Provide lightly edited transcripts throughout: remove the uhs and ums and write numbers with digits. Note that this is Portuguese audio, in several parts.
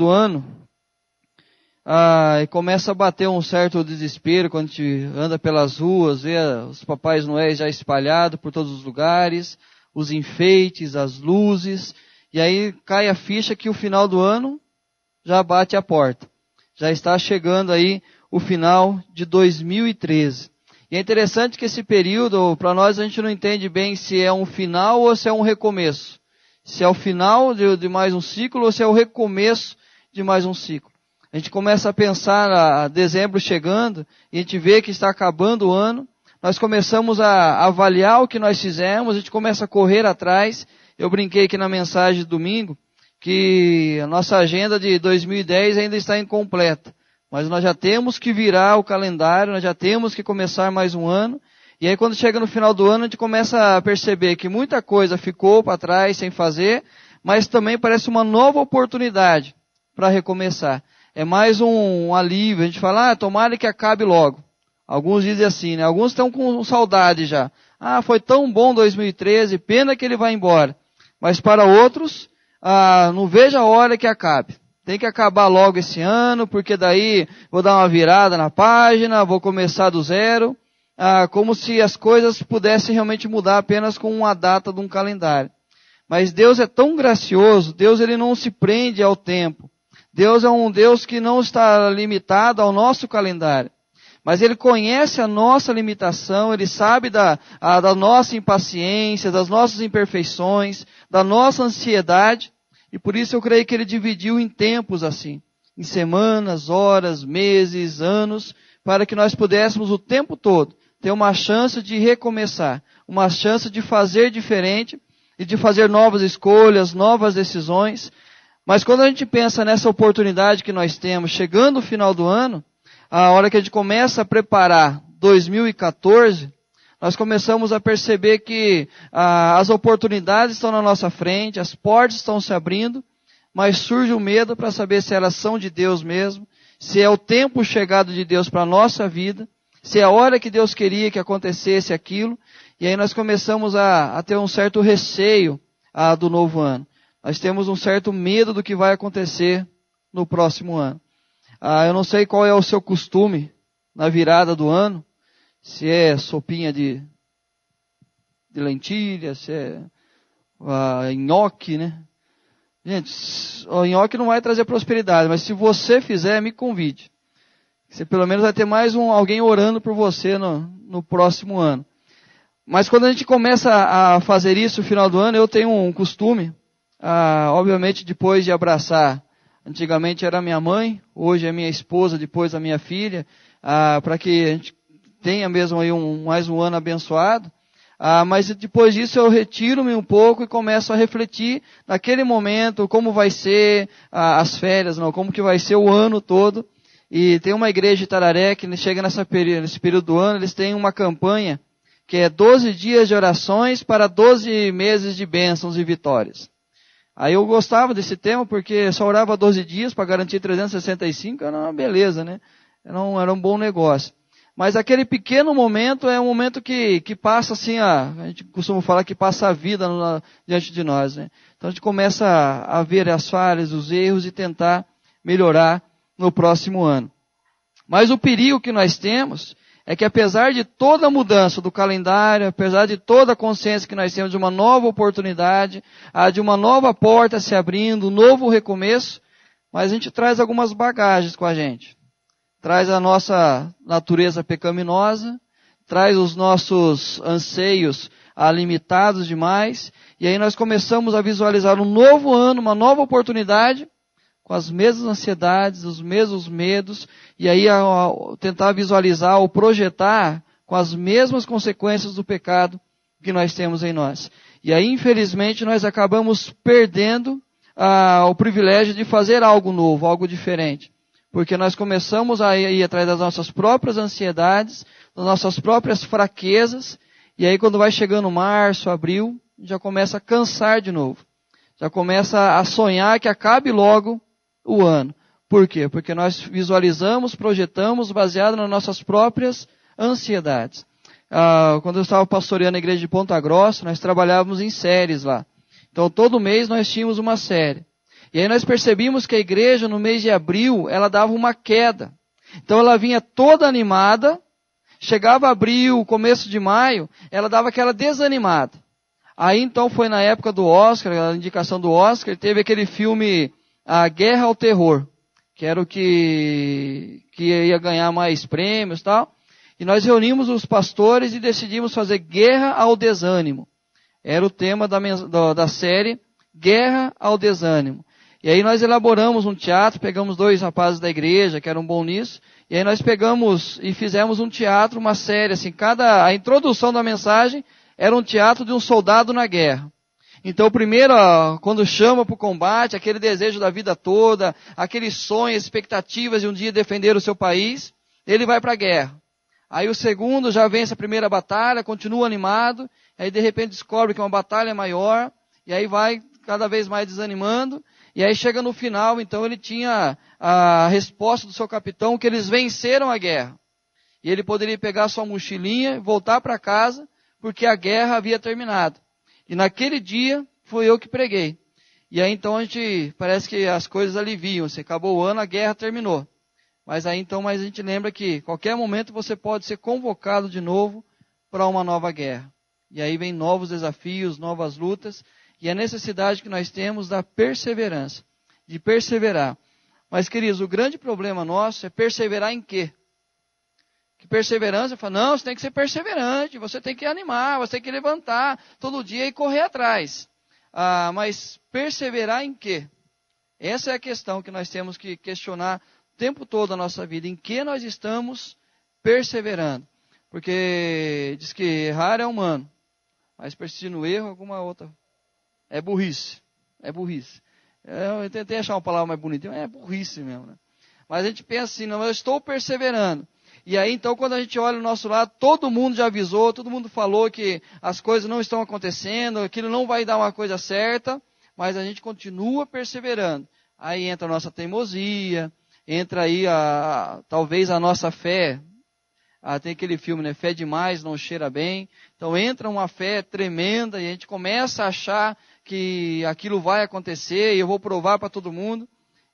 do ano, e começa a bater um certo desespero quando a gente anda pelas ruas, vê os Papais Noéis já espalhados por todos os lugares, os enfeites, as luzes, e aí cai a ficha que o final do ano já bate a porta. Já está chegando aí o final de 2013. E é interessante que esse período, para nós, a gente não entende bem se é um final ou se é um recomeço. Se é o final de mais um ciclo ou se é o recomeço de mais um ciclo. A gente começa a pensar a dezembro chegando e a gente vê que está acabando o ano. Nós começamos a avaliar o que nós fizemos, a gente começa a correr atrás. Eu brinquei aqui na mensagem de domingo que a nossa agenda de 2010 ainda está incompleta. Mas nós já temos que virar o calendário, nós já temos que começar mais um ano. E aí quando chega no final do ano, a gente começa a perceber que muita coisa ficou para trás sem fazer, mas também parece uma nova oportunidade para recomeçar. É mais um alívio. A gente fala, tomara que acabe logo. Alguns dizem assim, né? Alguns estão com saudade já. Foi tão bom 2013, pena que ele vai embora. Mas para outros, não vejo a hora que acabe. Tem que acabar logo esse ano, porque daí vou dar uma virada na página, vou começar do zero. Como se as coisas pudessem realmente mudar apenas com uma data de um calendário. Mas Deus é tão gracioso, Deus ele não se prende ao tempo. Deus é um Deus que não está limitado ao nosso calendário. Mas Ele conhece a nossa limitação, Ele sabe da nossa impaciência, das nossas imperfeições, da nossa ansiedade. E por isso eu creio que Ele dividiu em tempos assim. Em semanas, horas, meses, anos, para que nós pudéssemos o tempo todo ter uma chance de recomeçar, uma chance de fazer diferente e de fazer novas escolhas, novas decisões. Mas quando a gente pensa nessa oportunidade que nós temos, chegando o final do ano, a hora que a gente começa a preparar 2014, nós começamos a perceber que as oportunidades estão na nossa frente, as portas estão se abrindo, mas surge o medo para saber se elas são de Deus mesmo, se é o tempo chegado de Deus para a nossa vida, se é a hora que Deus queria que acontecesse aquilo, e aí nós começamos a ter um certo receio do novo ano. Nós temos um certo medo do que vai acontecer no próximo ano. Eu não sei qual é o seu costume na virada do ano, se é sopinha de lentilha, se é nhoque, né? Gente, o nhoque não vai trazer prosperidade, mas se você fizer, me convide. Você pelo menos vai ter mais alguém orando por você no próximo ano. Mas quando a gente começa a fazer isso no final do ano, eu tenho um costume, obviamente depois de abraçar, antigamente era minha mãe, hoje é minha esposa, depois a minha filha, para que a gente tenha mesmo aí mais um ano abençoado. Mas depois disso eu retiro-me um pouco e começo a refletir naquele momento como vai ser as férias, como que vai ser o ano todo. E tem uma igreja de Tararé que chega nesse período do ano, eles têm uma campanha que é 12 dias de orações para 12 meses de bênçãos e vitórias. Aí eu gostava desse tema porque só orava 12 dias para garantir 365, era uma beleza, né? Era um bom negócio. Mas aquele pequeno momento é um momento que passa assim, a gente costuma falar que passa a vida diante de nós, né? Então a gente começa a ver as falhas, os erros e tentar melhorar no próximo ano. Mas o perigo que nós temos é que apesar de toda a mudança do calendário, apesar de toda a consciência que nós temos de uma nova oportunidade, de uma nova porta se abrindo, um novo recomeço, mas a gente traz algumas bagagens com a gente. Traz a nossa natureza pecaminosa, traz os nossos anseios limitados demais, e aí nós começamos a visualizar um novo ano, uma nova oportunidade, com as mesmas ansiedades, os mesmos medos, e aí tentar visualizar ou projetar com as mesmas consequências do pecado que nós temos em nós. E aí, infelizmente, nós acabamos perdendo o privilégio de fazer algo novo, algo diferente. Porque nós começamos a ir atrás das nossas próprias ansiedades, das nossas próprias fraquezas, e aí quando vai chegando março, abril, já começa a cansar de novo. Já começa a sonhar que acabe logo o ano. Por quê? Porque nós visualizamos, projetamos, baseado nas nossas próprias ansiedades. Quando eu estava pastoreando a igreja de Ponta Grossa, nós trabalhávamos em séries lá. Então todo mês nós tínhamos uma série. E aí nós percebimos que a igreja, no mês de abril, ela dava uma queda. Então ela vinha toda animada, chegava abril, começo de maio, ela dava aquela desanimada. Aí então foi na época do Oscar, a indicação do Oscar, teve aquele filme A Guerra ao Terror, que era o que ia ganhar mais prêmios e tal. E nós reunimos os pastores e decidimos fazer Guerra ao Desânimo. Era o tema da série Guerra ao Desânimo. E aí nós elaboramos um teatro, pegamos 2 rapazes da igreja que eram bons nisso, e aí nós pegamos e fizemos um teatro, uma série, assim, a introdução da mensagem era um teatro de um soldado na guerra. Então, primeiro, quando chama para o combate, aquele desejo da vida toda, aqueles sonhos, expectativas de um dia defender o seu país, ele vai para a guerra. Aí o segundo já vence a primeira batalha, continua animado, aí de repente descobre que uma batalha é maior, e aí vai cada vez mais desanimando, e aí chega no final, então ele tinha a resposta do seu capitão que eles venceram a guerra. E ele poderia pegar sua mochilinha, voltar para casa, porque a guerra havia terminado. E naquele dia foi eu que preguei. E aí então parece que as coisas aliviam, se acabou o ano, a guerra terminou. Mas aí então a gente lembra que qualquer momento você pode ser convocado de novo para uma nova guerra. E aí vem novos desafios, novas lutas, e a necessidade que nós temos da perseverança, de perseverar. Mas, queridos, o grande problema nosso é perseverar em quê? Que perseverança, fala, não, você tem que ser perseverante, você tem que animar, você tem que levantar todo dia e correr atrás. Mas perseverar em quê? Essa é a questão que nós temos que questionar o tempo todo na nossa vida. Em que nós estamos perseverando? Porque diz que errar é humano, mas persistir no erro é alguma outra. É burrice. É burrice. Eu tentei achar uma palavra mais bonita. É burrice mesmo, né? Mas a gente pensa assim, não, eu estou perseverando. E aí, então, quando a gente olha ao nosso lado, todo mundo já avisou, todo mundo falou que as coisas não estão acontecendo, aquilo não vai dar uma coisa certa, mas a gente continua perseverando. Aí entra a nossa teimosia, entra aí talvez a nossa fé. Tem aquele filme, né? Fé demais não cheira bem. Então entra uma fé tremenda e a gente começa a achar que aquilo vai acontecer e eu vou provar para todo mundo.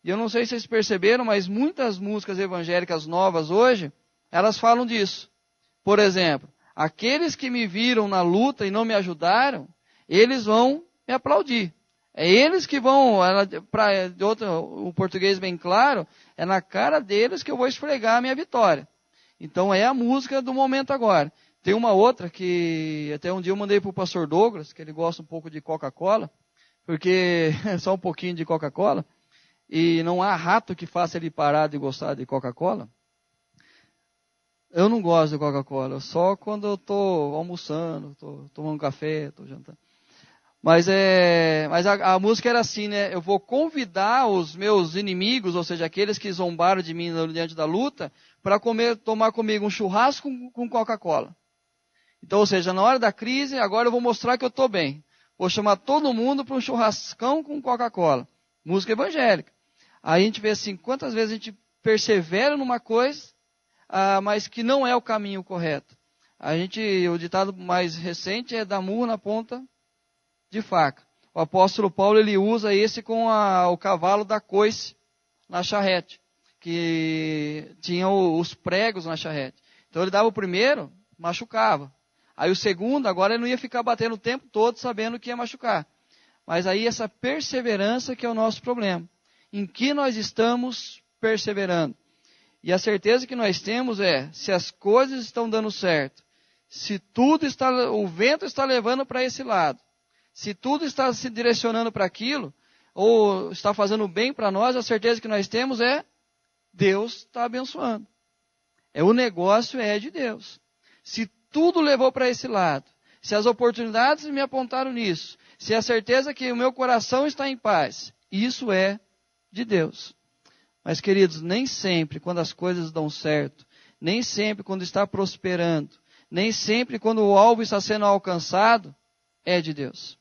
E eu não sei se vocês perceberam, mas muitas músicas evangélicas novas hoje, elas falam disso. Por exemplo, aqueles que me viram na luta e não me ajudaram, eles vão me aplaudir. É eles que vão, o português bem claro, é na cara deles que eu vou esfregar a minha vitória. Então é a música do momento agora. Tem uma outra que até um dia eu mandei para o pastor Douglas, que ele gosta um pouco de Coca-Cola, porque é só um pouquinho de Coca-Cola, e não há rato que faça ele parar de gostar de Coca-Cola. Eu não gosto de Coca-Cola, só quando eu estou almoçando, estou tomando café, estou jantando. Mas a música era assim, né? Eu vou convidar os meus inimigos, ou seja, aqueles que zombaram de mim diante da luta, para tomar comigo um churrasco com Coca-Cola. Então, ou seja, na hora da crise, agora eu vou mostrar que eu estou bem. Vou chamar todo mundo para um churrascão com Coca-Cola. Música evangélica. Aí a gente vê assim, quantas vezes a gente persevera numa coisa, mas que não é o caminho correto. O ditado mais recente é dar murro na ponta de faca. O apóstolo Paulo, ele usa esse com o cavalo da coice na charrete, que tinha os pregos na charrete. Então ele dava o primeiro, machucava. Aí o segundo, agora ele não ia ficar batendo o tempo todo sabendo que ia machucar. Mas aí essa perseverança que é o nosso problema. Em que nós estamos perseverando? E a certeza que nós temos é, se as coisas estão dando certo, se o vento está levando para esse lado, se tudo está se direcionando para aquilo, ou está fazendo bem para nós, a certeza que nós temos é, Deus está abençoando. O negócio é de Deus. Se tudo levou para esse lado, se as oportunidades me apontaram nisso, se a certeza que o meu coração está em paz, isso é de Deus. Mas, queridos, nem sempre quando as coisas dão certo, nem sempre quando está prosperando, nem sempre quando o alvo está sendo alcançado, é de Deus.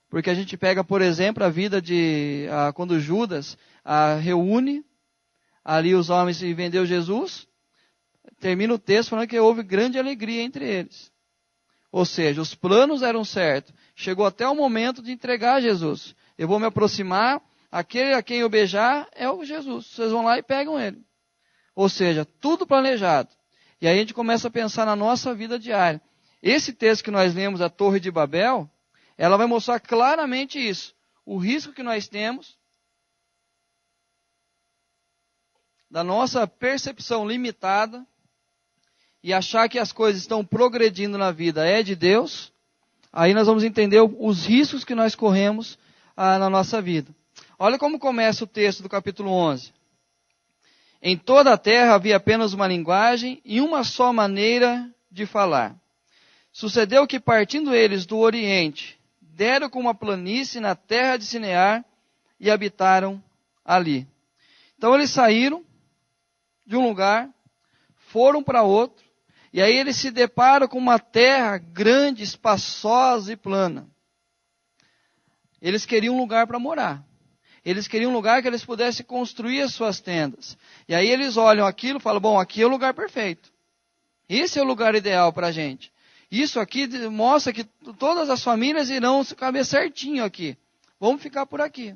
Porque a gente pega, por exemplo, a vida quando Judas reúne ali os homens e vendeu Jesus, termina o texto falando que houve grande alegria entre eles. Ou seja, os planos eram certos. Chegou até o momento de entregar Jesus. Eu vou me aproximar aquele a quem eu beijar é o Jesus. Vocês vão lá e pegam ele. Ou seja, tudo planejado. E aí a gente começa a pensar na nossa vida diária. Esse texto que nós lemos, a Torre de Babel, ela vai mostrar claramente isso. O risco que nós temos da nossa percepção limitada e achar que as coisas estão progredindo na vida é de Deus. Aí nós vamos entender os riscos que nós corremos na nossa vida. Olha como começa o texto do capítulo 11. Em toda a terra havia apenas uma linguagem e uma só maneira de falar. Sucedeu que, partindo eles do Oriente, deram com uma planície na terra de Sinear e habitaram ali. Então eles saíram de um lugar, foram para outro, e aí eles se deparam com uma terra grande, espaçosa e plana. Eles queriam um lugar para morar. Eles queriam um lugar que eles pudessem construir as suas tendas. E aí eles olham aquilo e falam, bom, aqui é o lugar perfeito. Esse é o lugar ideal para a gente. Isso aqui mostra que todas as famílias irão caber certinho aqui. Vamos ficar por aqui.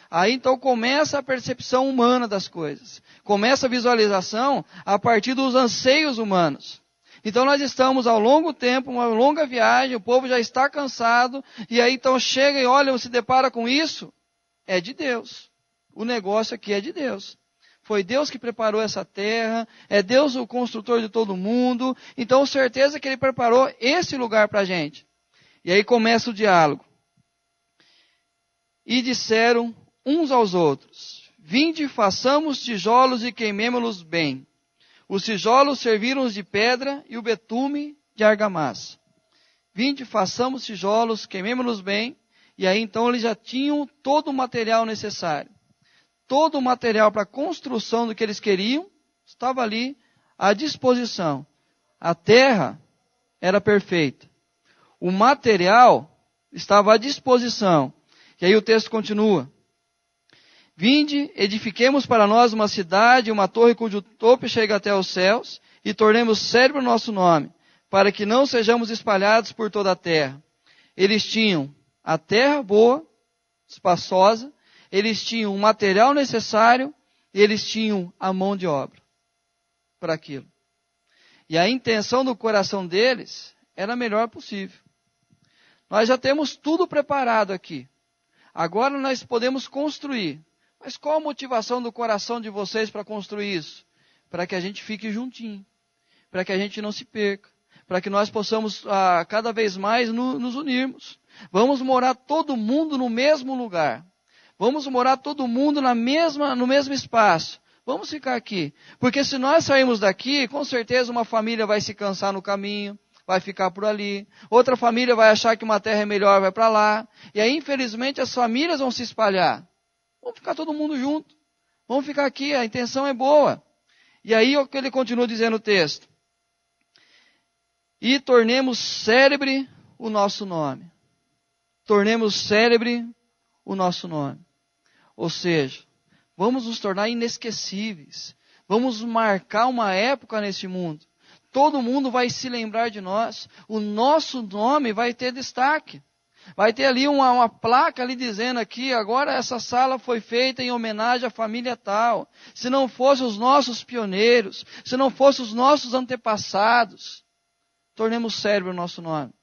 Aí então começa a percepção humana das coisas. Começa a visualização a partir dos anseios humanos. Então nós estamos ao longo tempo, uma longa viagem, o povo já está cansado, e aí então chega e olha, se depara com isso, é de Deus. O negócio aqui é de Deus. Foi Deus que preparou essa terra, é Deus o construtor de todo mundo, então certeza que Ele preparou esse lugar para a gente. E aí começa o diálogo. E disseram uns aos outros, vinde, façamos tijolos e queimemo-los bem. Os tijolos serviram de pedra e o betume de argamassa. Vinde, façamos tijolos, queimemo-los bem. E aí então eles já tinham todo o material necessário. Todo o material para a construção do que eles queriam estava ali à disposição. A terra era perfeita. O material estava à disposição. E aí o texto continua. Vinde, edifiquemos para nós uma cidade, uma torre cujo topo chega até os céus, e tornemos célebre o nosso nome, para que não sejamos espalhados por toda a terra. Eles tinham a terra boa, espaçosa, eles tinham o material necessário, e eles tinham a mão de obra para aquilo. E a intenção do coração deles era a melhor possível. Nós já temos tudo preparado aqui. Agora nós podemos construir. Mas qual a motivação do coração de vocês para construir isso? Para que a gente fique juntinho. Para que a gente não se perca. Para que nós possamos cada vez mais nos unirmos. Vamos morar todo mundo no mesmo lugar. Vamos morar todo mundo no mesmo espaço. Vamos ficar aqui. Porque se nós sairmos daqui, com certeza uma família vai se cansar no caminho. Vai ficar por ali. Outra família vai achar que uma terra é melhor, vai para lá. E aí, infelizmente, as famílias vão se espalhar. Vamos ficar todo mundo junto. Vamos ficar aqui, a intenção é boa. E aí o que ele continua dizendo o texto. E tornemos célebre o nosso nome. Tornemos célebre o nosso nome. Ou seja, vamos nos tornar inesquecíveis. Vamos marcar uma época nesse mundo. Todo mundo vai se lembrar de nós. O nosso nome vai ter destaque. Vai ter ali uma placa ali dizendo aqui, agora essa sala foi feita em homenagem à família tal. Se não fossem os nossos pioneiros, se não fossem os nossos antepassados, tornemos célebre o nosso nome.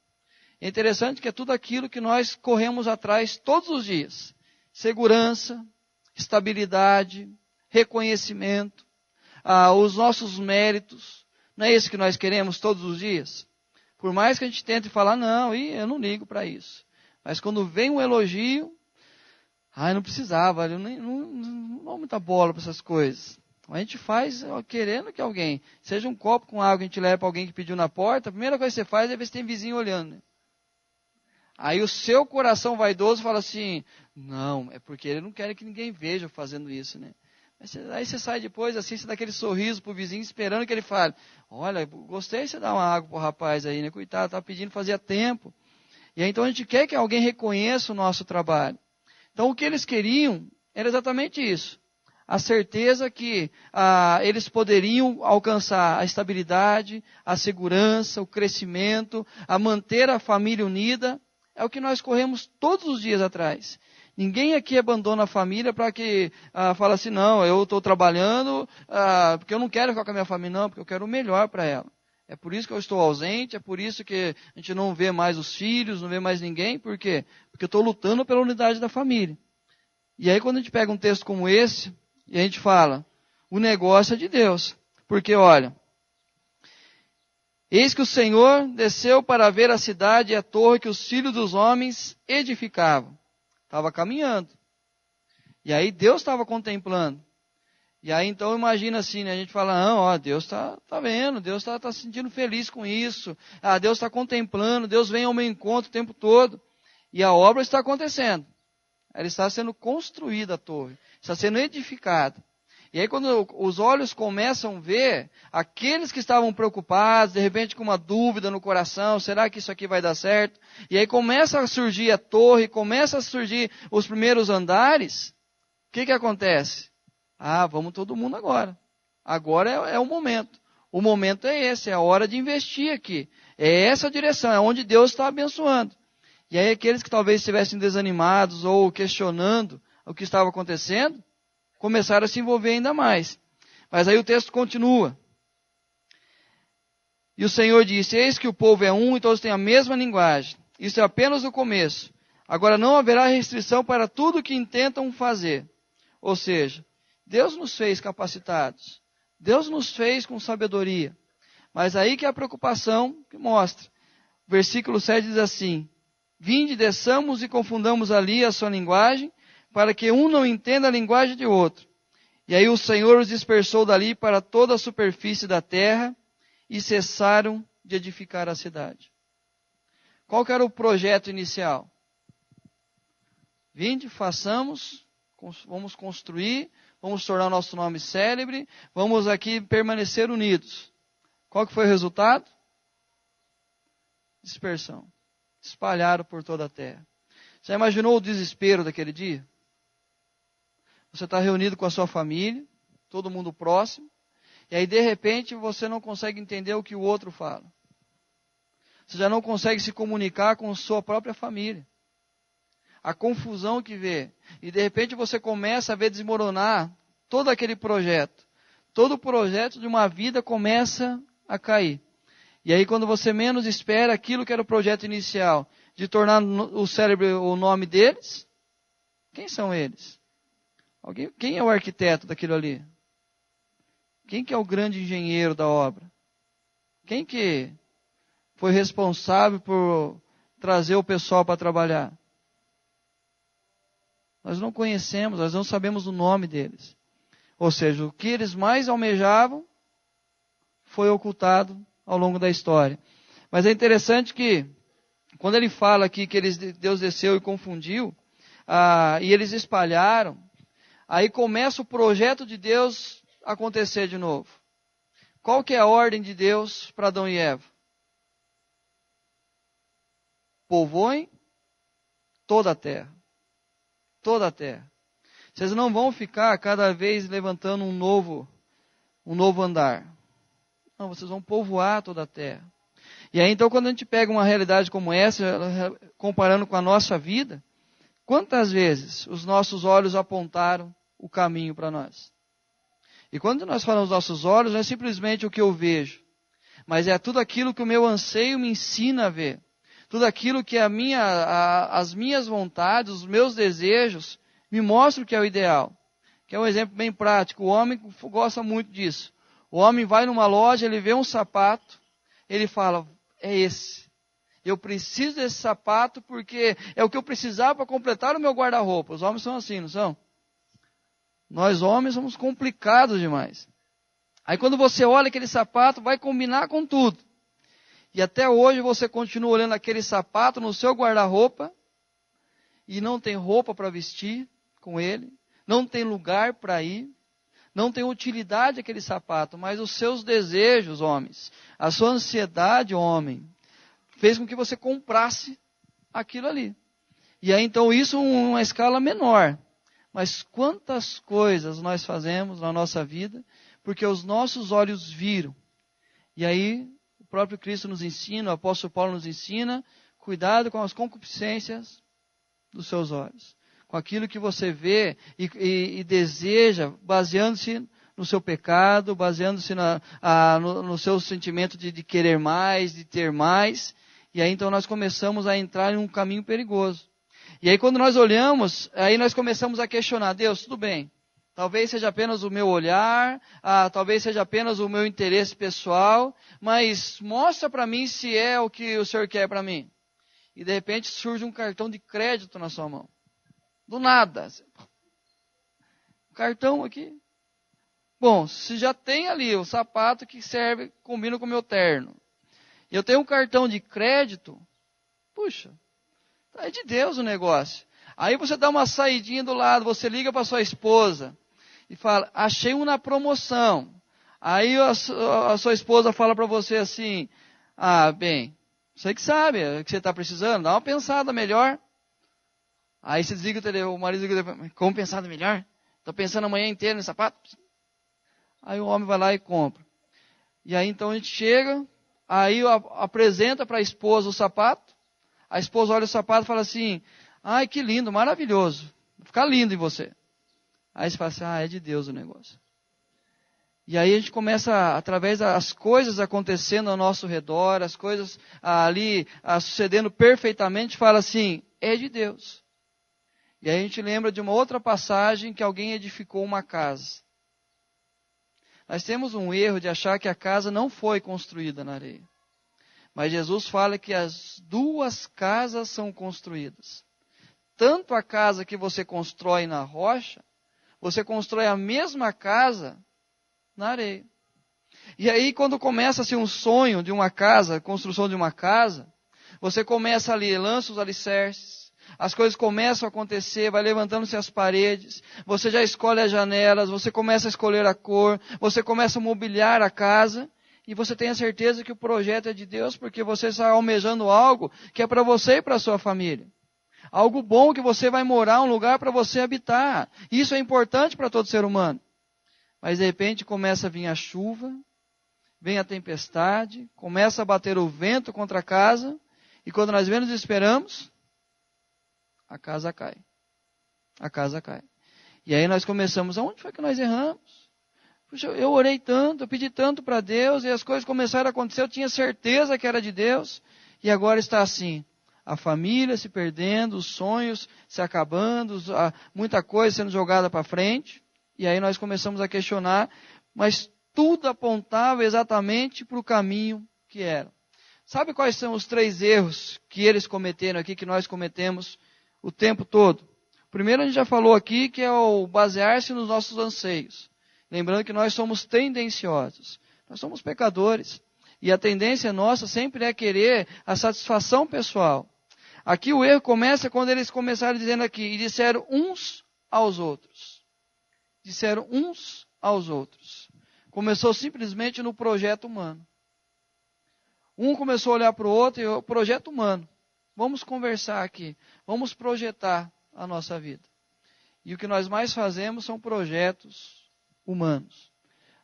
É interessante que é tudo aquilo que nós corremos atrás todos os dias. Segurança, estabilidade, reconhecimento, os nossos méritos. Não é isso que nós queremos todos os dias? Por mais que a gente tente falar, não, eu não ligo para isso. Mas quando vem um elogio, não precisava, eu não dou muita bola para essas coisas. A gente faz querendo que alguém, seja um copo com água que a gente leva para alguém que pediu na porta, a primeira coisa que você faz é ver se tem vizinho olhando. Né? Aí o seu coração vaidoso fala assim, não, é porque ele não quer que ninguém veja fazendo isso, né? Aí você sai depois, assim, você dá aquele sorriso pro vizinho, esperando que ele fale, olha, gostei de você dar uma água pro rapaz aí, né? Coitado, estava pedindo fazia tempo. E aí, então a gente quer que alguém reconheça o nosso trabalho. Então o que eles queriam era exatamente isso. A certeza que eles poderiam alcançar a estabilidade, a segurança, o crescimento, a manter a família unida. É o que nós corremos todos os dias atrás. Ninguém aqui abandona a família para que fala assim, não, eu estou trabalhando porque eu não quero ficar com a minha família, não, porque eu quero o melhor para ela. É por isso que eu estou ausente, é por isso que a gente não vê mais os filhos, não vê mais ninguém. Por quê? Porque eu estou lutando pela unidade da família. E aí quando a gente pega um texto como esse, e a gente fala, o negócio é de Deus. Porque olha, eis que o Senhor desceu para ver a cidade e a torre que os filhos dos homens edificavam. Estava caminhando. E aí Deus estava contemplando. E aí então imagina assim, né? A gente fala, não, ó, Deus está vendo, Deus está se sentindo feliz com isso. Deus está contemplando, Deus vem ao meu encontro o tempo todo. E a obra está acontecendo. Ela está sendo construída a torre, está sendo edificada. E aí quando os olhos começam a ver, aqueles que estavam preocupados, de repente com uma dúvida no coração, será que isso aqui vai dar certo? E aí começa a surgir a torre, começa a surgir os primeiros andares, o que acontece? Vamos todo mundo agora. Agora é o momento. O momento é esse, é a hora de investir aqui. É essa a direção, é onde Deus está abençoando. E aí aqueles que talvez estivessem desanimados ou questionando o que estava acontecendo, começaram a se envolver ainda mais. Mas aí o texto continua. E o Senhor disse, eis que o povo é um e todos têm a mesma linguagem. Isso é apenas o começo. Agora não haverá restrição para tudo o que intentam fazer. Ou seja, Deus nos fez capacitados. Deus nos fez com sabedoria. Mas aí que é a preocupação que mostra. Versículo 7 diz assim, vinde, desçamos e confundamos ali a sua linguagem, para que um não entenda a linguagem de outro. E aí o Senhor os dispersou dali para toda a superfície da terra, e cessaram de edificar a cidade. Qual que era o projeto inicial? Vinde, façamos, vamos construir, vamos tornar o nosso nome célebre, vamos aqui permanecer unidos. Qual que foi o resultado? Dispersão. Espalharam por toda a terra. Já imaginou o desespero daquele dia? Você está reunido com a sua família, todo mundo próximo, e aí de repente você não consegue entender o que o outro fala. Você já não consegue se comunicar com sua própria família. A confusão que vê. E de repente você começa a ver desmoronar todo aquele projeto. Todo o projeto de uma vida começa a cair. E aí quando você menos espera aquilo que era o projeto inicial, de tornar o cérebro o nome deles, quem são eles? Quem é o arquiteto daquilo ali? Quem que é o grande engenheiro da obra? Quem que foi responsável por trazer o pessoal para trabalhar? Nós não conhecemos, nós não sabemos o nome deles. Ou seja, o que eles mais almejavam foi ocultado ao longo da história. Mas é interessante que, quando ele fala aqui que Deus desceu e confundiu, e eles espalharam, aí começa o projeto de Deus a acontecer de novo. Qual que é a ordem de Deus para Adão e Eva? Povoem toda a terra. Toda a terra. Vocês não vão ficar cada vez levantando um novo andar. Não, vocês vão povoar toda a terra. E aí então quando a gente pega uma realidade como essa, comparando com a nossa vida, quantas vezes os nossos olhos apontaram o caminho para nós? E quando nós falamos nossos olhos, não é simplesmente o que eu vejo, mas é tudo aquilo que o meu anseio me ensina a ver. Tudo aquilo que as minhas vontades, os meus desejos, me mostram que é o ideal. Que é um exemplo bem prático. O homem gosta muito disso. O homem vai numa loja, ele vê um sapato, ele fala, é esse. Eu preciso desse sapato porque é o que eu precisava para completar o meu guarda-roupa. Os homens são assim, não são? Nós homens somos complicados demais. Aí quando você olha aquele sapato, vai combinar com tudo. E até hoje você continua olhando aquele sapato no seu guarda-roupa e não tem roupa para vestir com ele, não tem lugar para ir, não tem utilidade aquele sapato, mas os seus desejos, homens, a sua ansiedade, homem, fez com que você comprasse aquilo ali. E aí então isso em uma escala menor. Mas quantas coisas nós fazemos na nossa vida porque os nossos olhos viram. E aí o próprio Cristo nos ensina, o apóstolo Paulo nos ensina, cuidado com as concupiscências dos seus olhos. com aquilo que você vê e deseja, baseando-se no seu pecado, baseando-se no seu sentimento de querer mais, de ter mais. E aí então nós começamos a entrar em um caminho perigoso. E aí quando nós olhamos, aí nós começamos a questionar, Deus, tudo bem. Talvez seja apenas o meu olhar, talvez seja apenas o meu interesse pessoal, mas mostra para mim se é o que o Senhor quer para mim. E de repente surge um cartão de crédito na sua mão. Do nada. Cartão aqui. Bom, se já tem ali o sapato que serve, combina com o meu terno. E eu tenho um cartão de crédito, puxa, é de Deus o negócio. Aí você dá uma saidinha do lado, você liga para sua esposa e fala, achei um na promoção. Aí a sua esposa fala para você assim, bem, você que sabe o que você está precisando, dá uma pensada melhor. Aí você desliga o telefone, o marido liga o telefone, como pensada melhor? Estou pensando amanhã inteiro no sapato. Aí o homem vai lá e compra. E aí então a gente chega, aí apresenta para a esposa o sapato, a esposa olha o sapato e fala assim, ai que lindo, maravilhoso, vai ficar lindo em você. Aí você fala assim, é de Deus o negócio. E aí a gente começa, através das coisas acontecendo ao nosso redor, as coisas ali sucedendo perfeitamente, fala assim, é de Deus. E aí a gente lembra de uma outra passagem que alguém edificou uma casa. Nós temos um erro de achar que a casa não foi construída na areia. Mas Jesus fala que as duas casas são construídas. Tanto a casa que você constrói na rocha, você constrói a mesma casa na areia. E aí quando começa-se um sonho de uma casa, construção de uma casa, você começa ali, lança os alicerces, as coisas começam a acontecer, vai levantando-se as paredes, você já escolhe as janelas, você começa a escolher a cor, você começa a mobiliar a casa, e você tem a certeza que o projeto é de Deus, porque você está almejando algo que é para você e para a sua família. Algo bom que você vai morar, um lugar para você habitar. Isso é importante para todo ser humano. Mas de repente começa a vir a chuva, vem a tempestade, começa a bater o vento contra a casa, e quando nós menos esperamos, a casa cai. A casa cai. E aí nós começamos, aonde foi que nós erramos? Puxa, eu orei tanto, eu pedi tanto para Deus, e as coisas começaram a acontecer, eu tinha certeza que era de Deus, e agora está assim. A família se perdendo, os sonhos se acabando, muita coisa sendo jogada para frente. E aí nós começamos a questionar, mas tudo apontava exatamente para o caminho que era. Sabe quais são os 3 erros que eles cometeram aqui, que nós cometemos o tempo todo? Primeiro a gente já falou aqui que é o basear-se nos nossos anseios. Lembrando que nós somos tendenciosos. Nós somos pecadores. E a tendência nossa sempre é querer a satisfação pessoal. Aqui o erro começa quando eles começaram dizendo aqui, e disseram uns aos outros. Disseram uns aos outros. Começou simplesmente no projeto humano. Um começou a olhar para o outro e o projeto humano. Vamos conversar aqui. Vamos projetar a nossa vida. E o que nós mais fazemos são projetos humanos.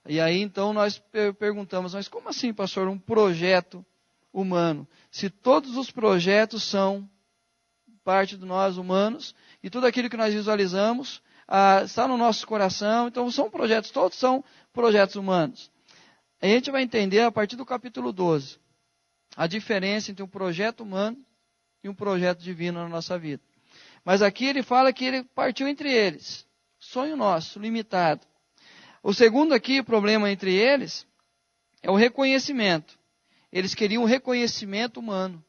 E aí então nós perguntamos, mas como assim, pastor, um projeto humano? Se todos os projetos são parte de nós humanos, e tudo aquilo que nós visualizamos está no nosso coração, então são projetos, todos são projetos humanos. A gente vai entender a partir do capítulo 12, a diferença entre um projeto humano e um projeto divino na nossa vida. Mas aqui ele fala que ele partiu entre eles, sonho nosso, limitado. O segundo aqui, o problema entre eles, é o reconhecimento. Eles queriam um reconhecimento humano.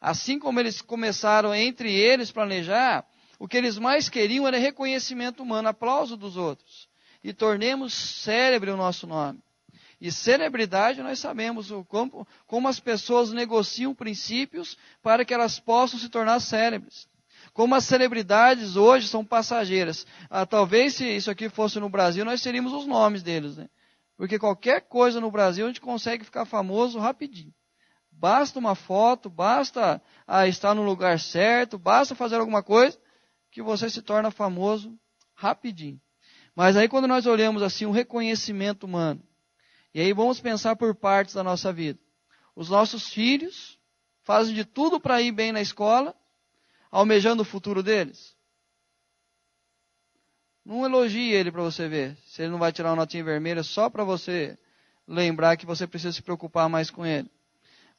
Assim como eles começaram entre eles planejar, o que eles mais queriam era reconhecimento humano, aplauso dos outros. E tornemos célebre o nosso nome. E celebridade, nós sabemos como as pessoas negociam princípios para que elas possam se tornar célebres. Como as celebridades hoje são passageiras. Talvez se isso aqui fosse no Brasil, nós teríamos os nomes deles, né? Porque qualquer coisa no Brasil a gente consegue ficar famoso rapidinho. Basta uma foto, basta estar no lugar certo, basta fazer alguma coisa que você se torna famoso rapidinho. Mas aí quando nós olhamos assim o reconhecimento humano, e aí vamos pensar por partes da nossa vida. Os nossos filhos fazem de tudo para ir bem na escola, almejando o futuro deles. Não elogie ele para você ver. Se ele não vai tirar uma notinha vermelha só para você lembrar que você precisa se preocupar mais com ele.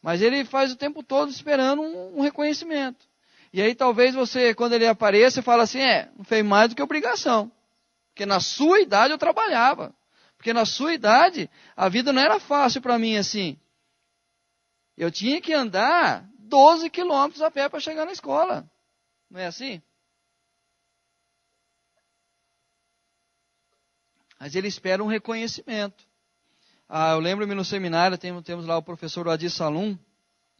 Mas ele faz o tempo todo esperando um reconhecimento. E aí talvez você, quando ele apareça, fala assim, não fez mais do que obrigação. Porque na sua idade eu trabalhava. Porque na sua idade a vida não era fácil para mim assim. Eu tinha que andar 12 quilômetros a pé para chegar na escola. Não é assim? Mas ele espera um reconhecimento. Eu lembro-me no seminário, temos lá o professor Adi Salum,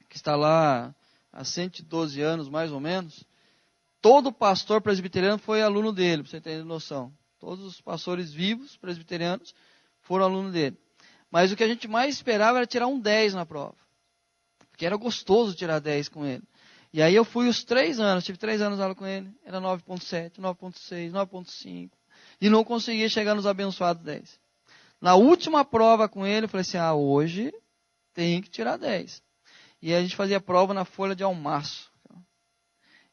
que está lá há 112 anos, mais ou menos. Todo pastor presbiteriano foi aluno dele, para você ter noção. Todos os pastores vivos, presbiterianos, foram aluno dele. Mas o que a gente mais esperava era tirar um 10 na prova. Porque era gostoso tirar 10 com ele. E aí eu fui os 3 anos, tive 3 anos de aula com ele, era 9.7, 9.6, 9.5. E não conseguia chegar nos abençoados 10. Na última prova com ele, eu falei assim, hoje tem que tirar 10. E a gente fazia prova na folha de almaço.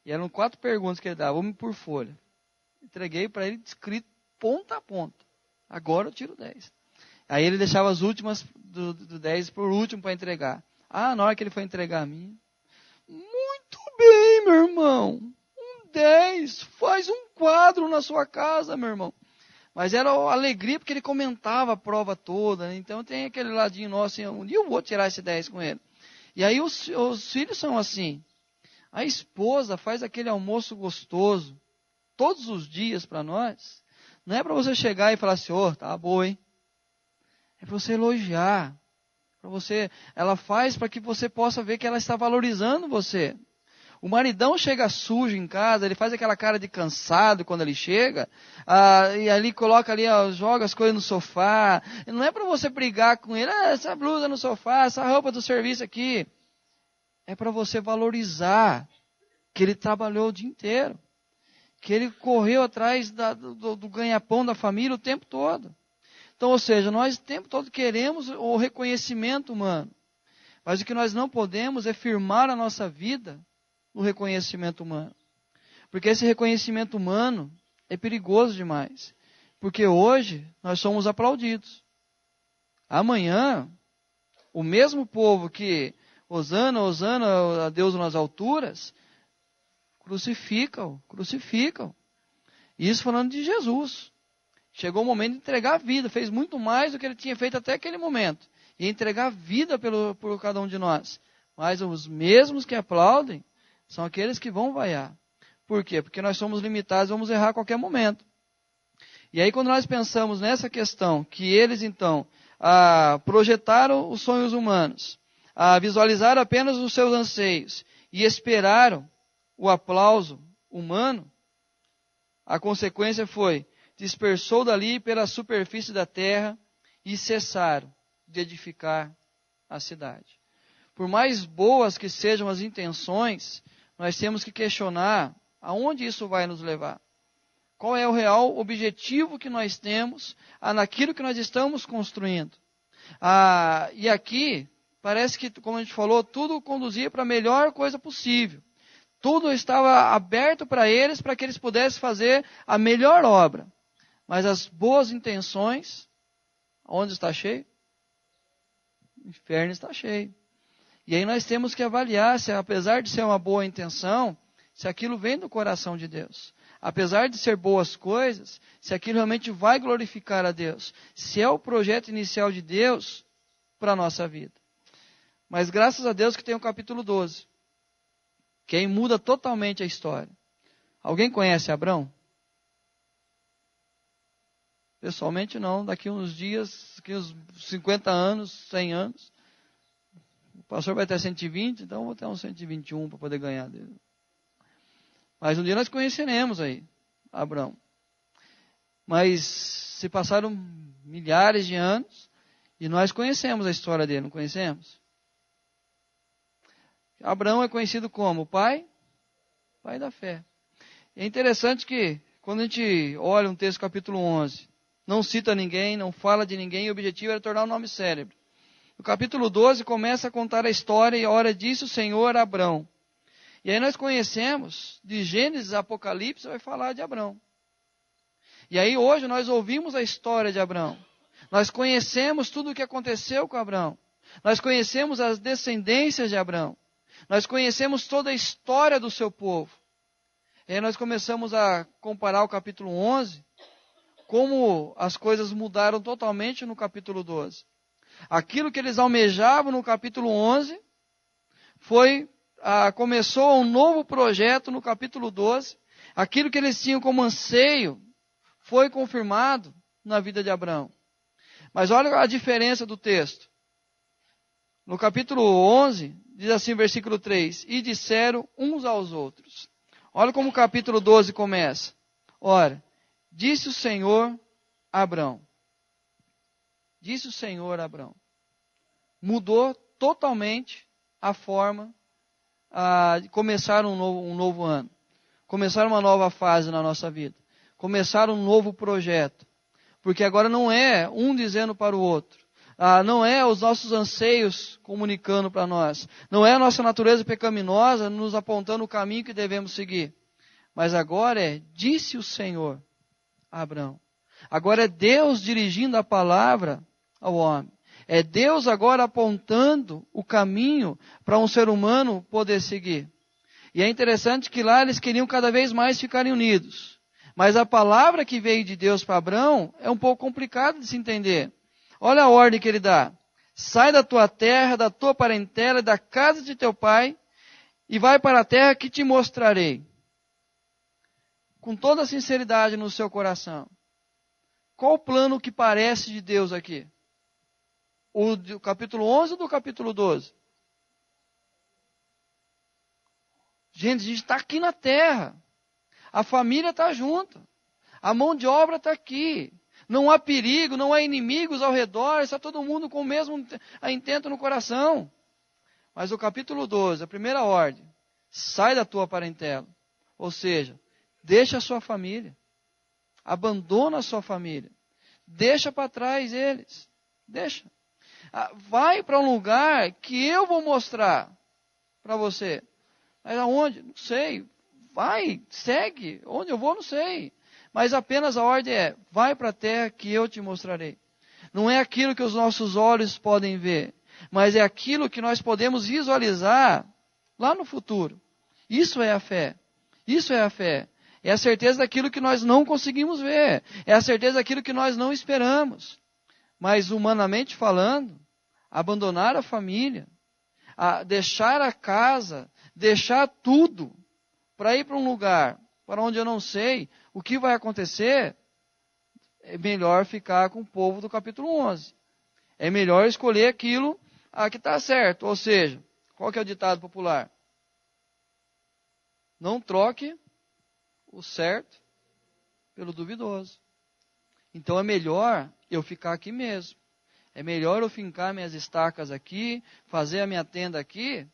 E eram 4 perguntas que ele dava, uma por folha. Entreguei para ele escrito ponta a ponta. Agora eu tiro 10. Aí ele deixava as últimas do 10 por último para entregar. Na hora que ele foi entregar a minha, muito bem, meu irmão. Um 10, faz um quadro na sua casa, meu irmão. Mas era alegria porque ele comentava a prova toda. Né? Então tem aquele ladinho nosso, assim, um dia eu vou tirar esse 10 com ele. E aí os filhos são assim. A esposa faz aquele almoço gostoso, todos os dias para nós. Não é para você chegar e falar assim, tá boa, hein? É para você elogiar. Ela faz para que você possa ver que ela está valorizando você. O maridão chega sujo em casa, ele faz aquela cara de cansado quando ele chega, e ali coloca ali, joga as coisas no sofá. Não é para você brigar com ele, essa blusa no sofá, essa roupa do serviço aqui. É para você valorizar que ele trabalhou o dia inteiro. Que ele correu atrás do ganha-pão da família o tempo todo. Então, ou seja, nós o tempo todo queremos o reconhecimento humano. Mas o que nós não podemos é firmar a nossa vida no reconhecimento humano. Porque esse reconhecimento humano é perigoso demais. Porque hoje nós somos aplaudidos. Amanhã, o mesmo povo que Hosana, Hosana, a Deus nas alturas, crucificam. Isso falando de Jesus. Chegou o momento de entregar a vida, fez muito mais do que ele tinha feito até aquele momento. E entregar a vida por cada um de nós. Mas os mesmos que aplaudem são aqueles que vão vaiar. Por quê? Porque nós somos limitados, vamos errar a qualquer momento. E aí quando nós pensamos nessa questão, que eles então projetaram os sonhos humanos, visualizaram apenas os seus anseios e esperaram o aplauso humano, a consequência foi, dispersou dali pela superfície da terra e cessaram de edificar a cidade. Por mais boas que sejam as intenções, nós temos que questionar aonde isso vai nos levar. Qual é o real objetivo que nós temos naquilo que nós estamos construindo. E aqui, parece que, como a gente falou, tudo conduzia para a melhor coisa possível. Tudo estava aberto para eles, para que eles pudessem fazer a melhor obra. Mas as boas intenções, onde está cheio? O inferno está cheio. E aí nós temos que avaliar se, apesar de ser uma boa intenção, se aquilo vem do coração de Deus. Apesar de ser boas coisas, se aquilo realmente vai glorificar a Deus. Se é o projeto inicial de Deus para a nossa vida. Mas graças a Deus que tem o capítulo 12. Que aí muda totalmente a história. Alguém conhece Abrão? Pessoalmente não, daqui uns dias, daqui uns 50 anos, 100 anos. O pastor vai ter 120, então eu vou ter uns 121 para poder ganhar dele. Mas um dia nós conheceremos aí, Abrão. Mas se passaram milhares de anos e nós conhecemos a história dele, não conhecemos? Abraão é conhecido como o pai da fé. É interessante que quando a gente olha um texto capítulo 11, não cita ninguém, não fala de ninguém, e o objetivo era tornar o nome célebre. No capítulo 12 começa a contar a história e a hora disse o Senhor a Abrão. E aí nós conhecemos, de Gênesis a Apocalipse, vai falar de Abrão. E aí hoje nós ouvimos a história de Abraão. Nós conhecemos tudo o que aconteceu com Abraão. Nós conhecemos as descendências de Abraão. Nós conhecemos toda a história do seu povo. E aí nós começamos a comparar o capítulo 11, como as coisas mudaram totalmente no capítulo 12. Aquilo que eles almejavam no capítulo 11, começou um novo projeto no capítulo 12. Aquilo que eles tinham como anseio foi confirmado na vida de Abraão. Mas olha a diferença do texto. No capítulo 11, diz assim, versículo 3, e disseram uns aos outros. Olha como o capítulo 12 começa. Ora, disse o Senhor a Abraão. Disse o Senhor a Abraão. Mudou totalmente a forma de começar um novo ano. Começar uma nova fase na nossa vida. Começar um novo projeto. Porque agora não é um dizendo para o outro. Não é os nossos anseios comunicando para nós. Não é a nossa natureza pecaminosa nos apontando o caminho que devemos seguir. Mas agora disse o Senhor a Abraão. Agora é Deus dirigindo a palavra ao homem. É Deus agora apontando o caminho para um ser humano poder seguir. E é interessante que lá eles queriam cada vez mais ficarem unidos. Mas a palavra que veio de Deus para Abraão é um pouco complicada de se entender. Olha a ordem que ele dá. Sai da tua terra, da tua parentela, da casa de teu pai, e vai para a terra que te mostrarei. Com toda a sinceridade no seu coração. Qual o plano que parece de Deus aqui? O do capítulo 11 ou do capítulo 12? Gente, a gente está aqui na terra. A família está junta. A mão de obra está aqui. Não há perigo, não há inimigos ao redor. Está todo mundo com o mesmo intento no coração. Mas o capítulo 12, a primeira ordem. Sai da tua parentela. Ou seja, deixa a sua família. Abandona a sua família. Deixa para trás eles. Deixa. Vai para um lugar que eu vou mostrar para você. Mas aonde? Não sei. Vai, segue. Onde eu vou, não sei. Mas apenas a ordem vai para a terra que eu te mostrarei. Não é aquilo que os nossos olhos podem ver, mas é aquilo que nós podemos visualizar lá no futuro. Isso é a fé. Isso é a fé. É a certeza daquilo que nós não conseguimos ver. É a certeza daquilo que nós não esperamos. Mas humanamente falando, abandonar a família, deixar a casa, deixar tudo para ir para um lugar para onde eu não sei o que vai acontecer, é melhor ficar com o povo do capítulo 11. É melhor escolher aquilo que está certo. Ou seja, qual que é o ditado popular? Não troque o certo pelo duvidoso. Então é melhor eu ficar aqui mesmo. É melhor eu fincar minhas estacas aqui, fazer a minha tenda aqui.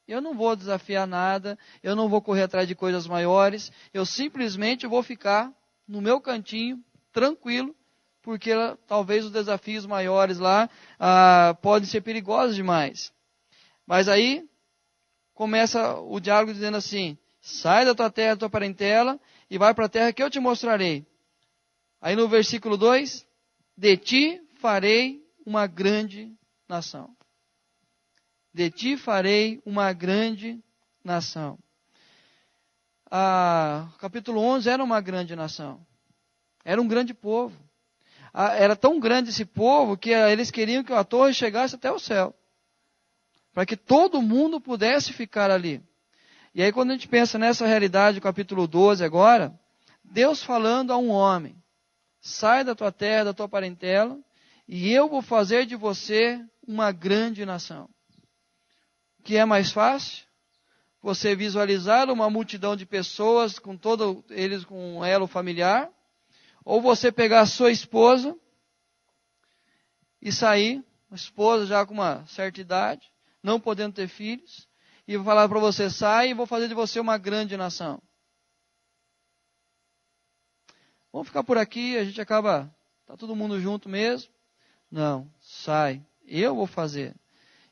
Eu não vou desafiar nada, eu não vou correr atrás de coisas maiores, eu simplesmente vou ficar no meu cantinho, tranquilo, porque talvez os desafios maiores lá podem ser perigosos demais. Mas aí começa o diálogo dizendo assim, sai da tua terra, da tua parentela, e vai para a terra que eu te mostrarei. Aí no versículo 2, de ti farei uma grande nação. De ti farei uma grande nação. Capítulo 11 era uma grande nação. Era um grande povo. Era tão grande esse povo que eles queriam que a torre chegasse até o céu. Para que todo mundo pudesse ficar ali. E aí quando a gente pensa nessa realidade, capítulo 12 agora, Deus falando a um homem, sai da tua terra, da tua parentela, e eu vou fazer de você uma grande nação. O que é mais fácil? Você visualizar uma multidão de pessoas, com todos eles com um elo familiar, ou você pegar a sua esposa e sair, a esposa já com uma certa idade, não podendo ter filhos, e vou falar para você, sai e vou fazer de você uma grande nação. Vamos ficar por aqui, a gente acaba, está todo mundo junto mesmo? Não, sai, eu vou fazer.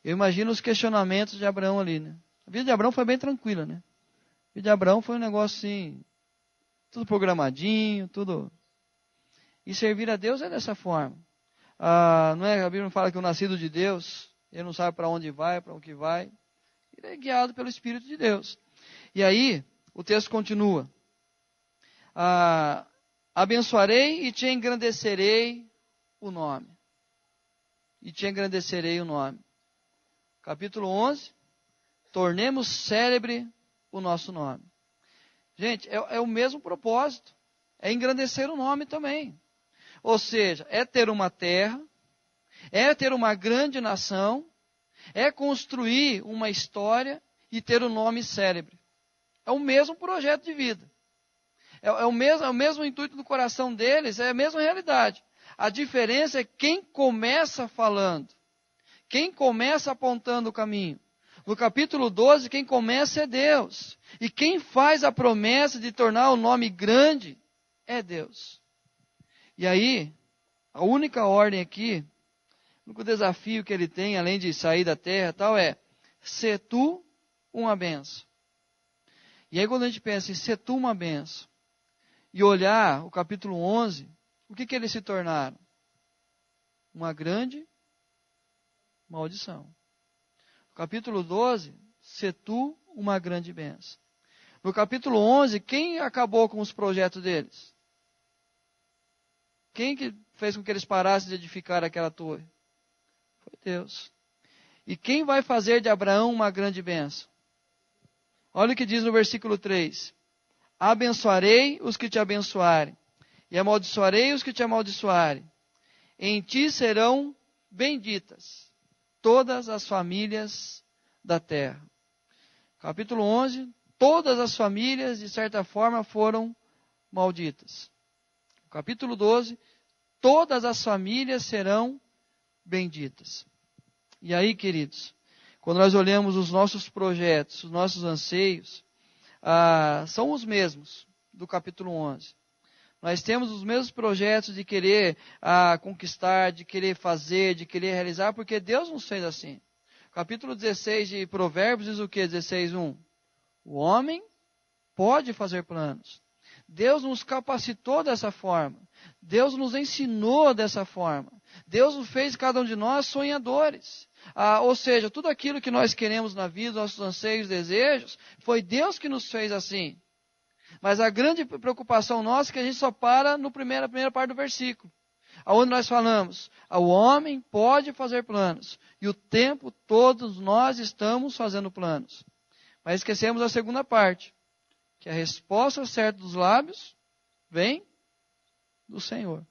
Eu imagino os questionamentos de Abraão ali, né? A vida de Abraão foi bem tranquila, né? A vida de Abraão foi um negócio assim, tudo programadinho, tudo E servir a Deus é dessa forma. Não é, a Bíblia fala que o nascido de Deus, ele não sabe para onde vai, para o que vai. Ele é guiado pelo Espírito de Deus. E aí, o texto continua. Abençoarei e te engrandecerei o nome. E te engrandecerei o nome. Capítulo 11. Tornemos célebre o nosso nome. Gente, é o mesmo propósito. É engrandecer o nome também. Ou seja, é ter uma terra, é ter uma grande nação, é construir uma história e ter o nome célebre. É o mesmo projeto de vida. É o mesmo intuito do coração deles, é a mesma realidade. A diferença é quem começa falando, quem começa apontando o caminho. No capítulo 12, quem começa é Deus. E quem faz a promessa de tornar o nome grande é Deus. E aí, a única ordem aqui, o único desafio que ele tem, além de sair da terra, tal, é ser tu uma benção. E aí quando a gente pensa em ser tu uma benção, e olhar o capítulo 11, o que eles se tornaram? Uma grande maldição. No capítulo 12, ser tu uma grande benção. No capítulo 11, quem acabou com os projetos deles? Quem que fez com que eles parassem de edificar aquela torre? Foi Deus. E quem vai fazer de Abraão uma grande bênção? Olha o que diz no versículo 3. Abençoarei os que te abençoarem, e amaldiçoarei os que te amaldiçoarem. Em ti serão benditas todas as famílias da terra. Capítulo 11, todas as famílias, de certa forma, foram malditas. Capítulo 12, todas as famílias serão benditas. E aí, queridos, quando nós olhamos os nossos projetos, os nossos anseios, são os mesmos do capítulo 11. Nós temos os mesmos projetos de querer conquistar, de querer fazer, de querer realizar, porque Deus nos fez assim. Capítulo 16 de Provérbios diz o que? 16:1. O homem pode fazer planos. Deus nos capacitou dessa forma. Deus nos ensinou dessa forma. Deus nos fez, cada um de nós, sonhadores. Ou seja, tudo aquilo que nós queremos na vida, nossos anseios, desejos, foi Deus que nos fez assim. Mas a grande preocupação nossa é que a gente só para na primeira parte do versículo. Onde nós falamos, o homem pode fazer planos. E o tempo todos nós estamos fazendo planos. Mas esquecemos a segunda parte. Que a resposta certa dos lábios vem do Senhor.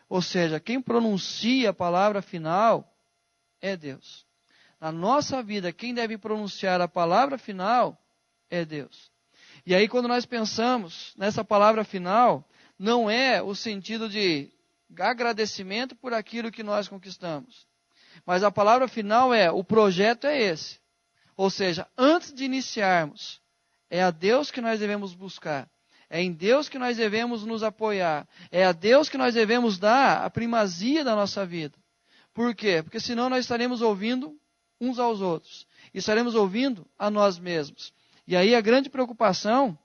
Ou seja, quem pronuncia a palavra final é Deus. Na nossa vida, quem deve pronunciar a palavra final é Deus. E aí, quando nós pensamos nessa palavra final, não é o sentido de agradecimento por aquilo que nós conquistamos. Mas a palavra final o projeto é esse. Ou seja, antes de iniciarmos, é a Deus que nós devemos buscar. É em Deus que nós devemos nos apoiar. É a Deus que nós devemos dar a primazia da nossa vida. Por quê? Porque senão nós estaremos ouvindo uns aos outros. E estaremos ouvindo a nós mesmos. E aí a grande preocupação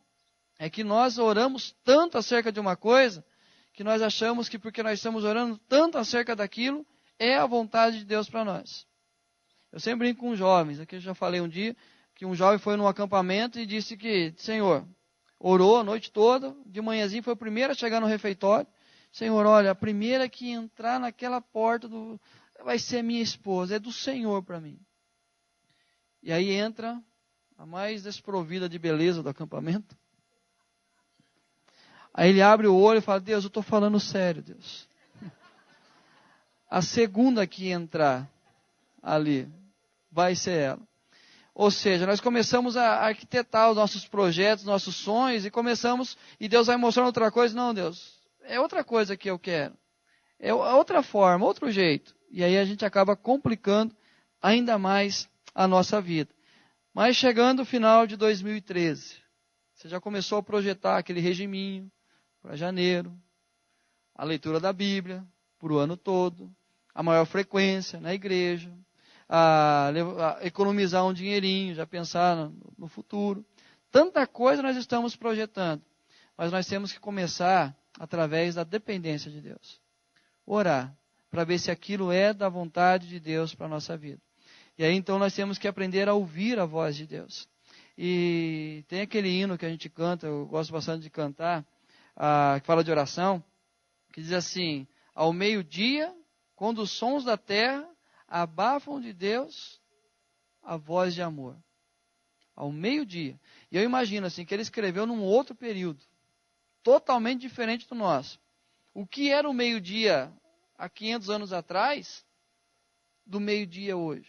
é que nós oramos tanto acerca de uma coisa, que nós achamos que porque nós estamos orando tanto acerca daquilo, é a vontade de Deus para nós. Eu sempre brinco com jovens. Aqui eu já falei um dia que um jovem foi num acampamento e disse que, Senhor, orou a noite toda, de manhãzinho foi o primeiro a chegar no refeitório. Senhor, olha, a primeira que entrar naquela porta vai ser a minha esposa, é do Senhor para mim. E aí entra a mais desprovida de beleza do acampamento. Aí ele abre o olho e fala, Deus, eu estou falando sério, Deus. A segunda que entrar ali vai ser ela. Ou seja, nós começamos a arquitetar os nossos projetos, nossos sonhos, e Deus vai mostrando outra coisa. Não, Deus, é outra coisa que eu quero. É outra forma, outro jeito. E aí a gente acaba complicando ainda mais a nossa vida. Mas chegando o final de 2013, você já começou a projetar aquele regiminho para janeiro, a leitura da Bíblia para o ano todo, a maior frequência na igreja, a economizar um dinheirinho, já pensar no futuro. Tanta coisa nós estamos projetando, mas nós temos que começar através da dependência de Deus. Orar, para ver se aquilo é da vontade de Deus para a nossa vida. E aí então nós temos que aprender a ouvir a voz de Deus. E tem aquele hino que a gente canta, eu gosto bastante de cantar, que fala de oração, que diz assim: ao meio-dia, quando os sons da terra abafam de Deus a voz de amor. Ao meio-dia. E eu imagino assim, que ele escreveu num outro período, totalmente diferente do nosso. O que era o meio-dia há 500 anos atrás, do meio-dia hoje?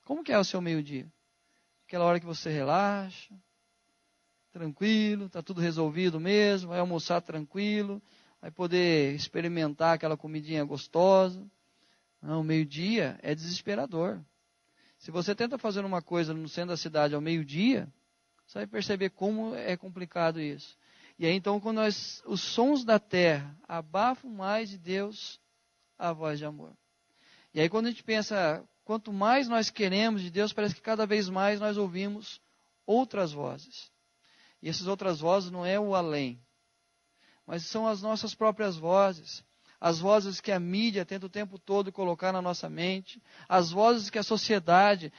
Como que é o seu meio-dia? Aquela hora que você relaxa, tranquilo, está tudo resolvido mesmo, vai almoçar tranquilo, vai poder experimentar aquela comidinha gostosa. Não, o meio-dia é desesperador. Se você tenta fazer uma coisa no centro da cidade ao meio-dia, você vai perceber como é complicado isso. E aí então, quando os sons da terra abafam mais de Deus a voz de amor. E aí quando a gente pensa, quanto mais nós queremos de Deus, parece que cada vez mais nós ouvimos outras vozes. E essas outras vozes não é o além, mas são as nossas próprias vozes. As vozes que a mídia tenta o tempo todo colocar na nossa mente, as vozes que a sociedade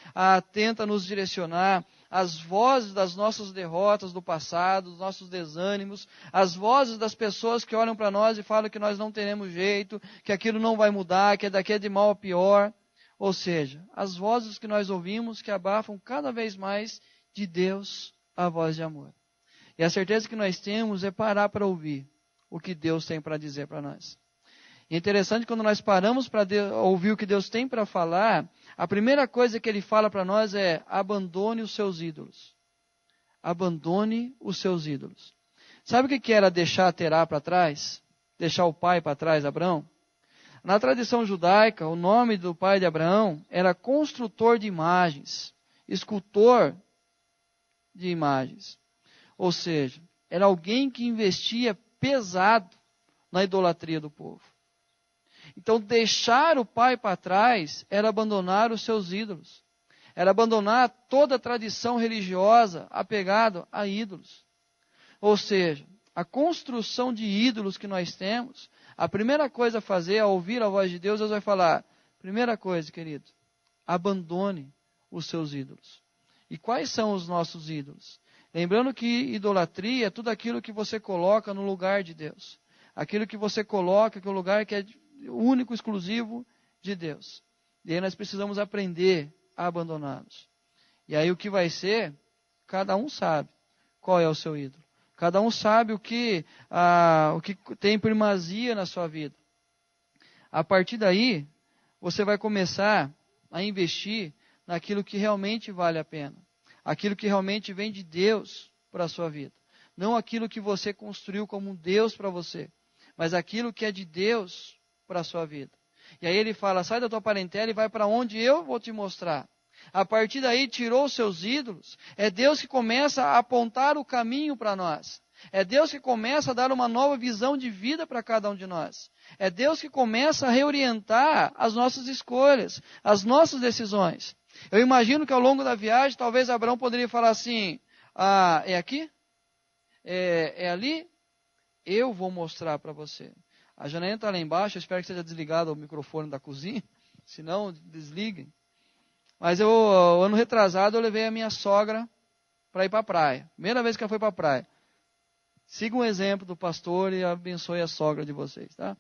tenta nos direcionar, as vozes das nossas derrotas do passado, dos nossos desânimos, as vozes das pessoas que olham para nós e falam que nós não teremos jeito, que aquilo não vai mudar, que daqui é de mal a pior. Ou seja, as vozes que nós ouvimos que abafam cada vez mais de Deus a voz de amor. E a certeza que nós temos é parar para ouvir o que Deus tem para dizer para nós. E é interessante quando nós paramos para ouvir o que Deus tem para falar, a primeira coisa que Ele fala para nós é: abandone os seus ídolos. Abandone os seus ídolos. Sabe o que era deixar Terá para trás? Deixar o pai para trás, Abraão? Na tradição judaica, o nome do pai de Abraão era construtor de imagens, escultor de imagens. Ou seja, era alguém que investia pesado na idolatria do povo. Então, deixar o pai para trás era abandonar os seus ídolos. Era abandonar toda a tradição religiosa apegada a ídolos. Ou seja, a construção de ídolos que nós temos, a primeira coisa a fazer, ao ouvir a voz de Deus, Deus vai falar: primeira coisa, querido, abandone os seus ídolos. E quais são os nossos ídolos? Lembrando que idolatria é tudo aquilo que você coloca no lugar de Deus. Aquilo que você coloca no lugar que é único, exclusivo de Deus. E aí nós precisamos aprender a abandoná-los. E aí o que vai ser, cada um sabe qual é o seu ídolo. Cada um sabe o que tem primazia na sua vida. A partir daí, você vai começar a investir naquilo que realmente vale a pena. Aquilo que realmente vem de Deus para a sua vida. Não aquilo que você construiu como um Deus para você, mas aquilo que é de Deus para a sua vida. E aí ele fala: sai da tua parentela e vai para onde eu vou te mostrar. A partir daí, tirou os seus ídolos. É Deus que começa a apontar o caminho para nós. É Deus que começa a dar uma nova visão de vida para cada um de nós. É Deus que começa a reorientar as nossas escolhas, as nossas decisões. Eu imagino que ao longo da viagem, talvez Abraão poderia falar assim: é aqui? É ali? Eu vou mostrar para você. A Janaína está lá embaixo, eu espero que seja desligado o microfone da cozinha, senão desliguem. Mas ano retrasado, eu levei a minha sogra para ir para a praia. Primeira vez que ela foi para a praia. Siga um exemplo do pastor e abençoe a sogra de vocês, tá?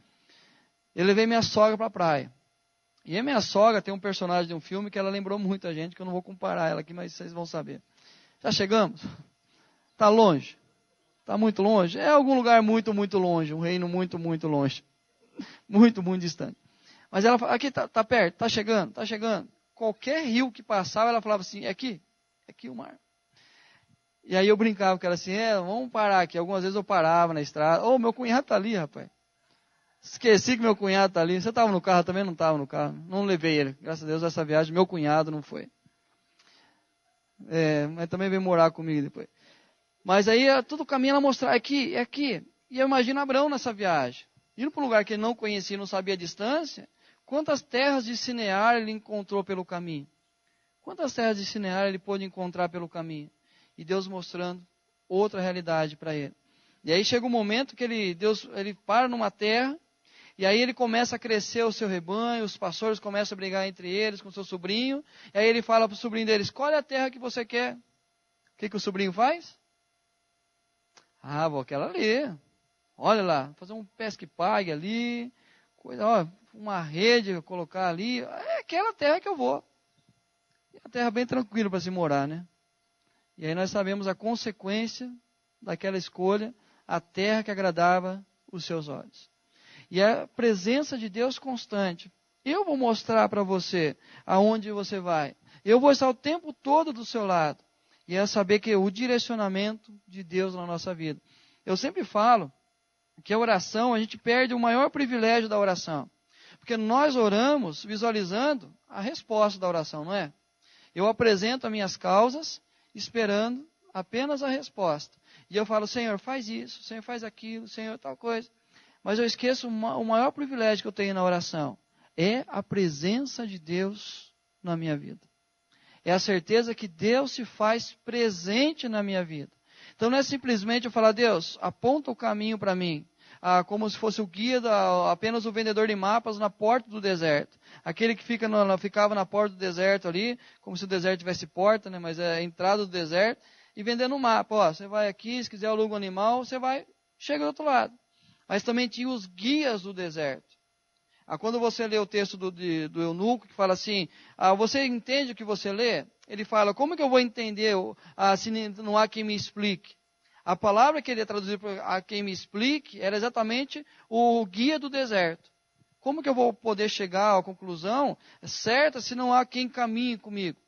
Eu levei minha sogra para a praia. E a minha sogra tem um personagem de um filme que ela lembrou muito a gente, que eu não vou comparar ela aqui, mas vocês vão saber. Já chegamos? Está longe? Está muito longe? É algum lugar muito, muito longe. Um reino muito, muito longe. Muito, muito distante. Mas ela fala: aqui está perto, está chegando, está chegando. Qualquer rio que passava, ela falava assim: é aqui o mar. E aí eu brincava com ela assim: vamos parar aqui. Algumas vezes eu parava na estrada. Meu cunhado está ali, rapaz. Esqueci que meu cunhado está ali. Você estava no carro? Eu também não estava no carro. Não levei ele. Graças a Deus, essa viagem, meu cunhado não foi. Mas também veio morar comigo depois. Mas aí, todo o caminho ela mostrava: é aqui. E eu imagino Abraão nessa viagem. Indo para um lugar que ele não conhecia, não sabia a distância. Quantas terras de Sinear ele encontrou pelo caminho? Quantas terras de Sinear ele pôde encontrar pelo caminho? E Deus mostrando outra realidade para ele. E aí chega um momento que Deus para numa terra, e aí ele começa a crescer o seu rebanho, os pastores começam a brigar entre eles com o seu sobrinho, e aí ele fala para o sobrinho dele, escolhe a terra que você quer. O que o sobrinho faz? Ah, vou aquela ali. Olha lá, fazer um pesque-pague ali, uma rede, colocar ali, é aquela terra que eu vou. E a terra bem tranquila para se morar, né? E aí nós sabemos a consequência daquela escolha, a terra que agradava os seus olhos. E a presença de Deus constante. Eu vou mostrar para você aonde você vai. Eu vou estar o tempo todo do seu lado. E é saber que o direcionamento de Deus na nossa vida. Eu sempre falo que a oração, a gente perde o maior privilégio da oração. Porque nós oramos visualizando a resposta da oração, não é? Eu apresento as minhas causas esperando apenas a resposta. E eu falo, Senhor, faz isso, Senhor, faz aquilo, Senhor, tal coisa. Mas eu esqueço o maior privilégio que eu tenho na oração. É a presença de Deus na minha vida. É a certeza que Deus se faz presente na minha vida. Então não é simplesmente eu falar, Deus, aponta o caminho para mim. Como se fosse o guia, apenas o vendedor de mapas na porta do deserto. Aquele que ficava na porta do deserto ali, como se o deserto tivesse porta, né, mas é a entrada do deserto, e vendendo um mapa. Ó, você vai aqui, se quiser aluga um animal, você vai, chega do outro lado. Mas também tinha os guias do deserto. Quando você lê o texto do eunuco, que fala assim, você entende o que você lê? Ele fala, como que eu vou entender se não há quem me explique? A palavra que ele ia traduzir para a quem me explique era exatamente o guia do deserto. Como que eu vou poder chegar à conclusão certa se não há quem caminhe comigo?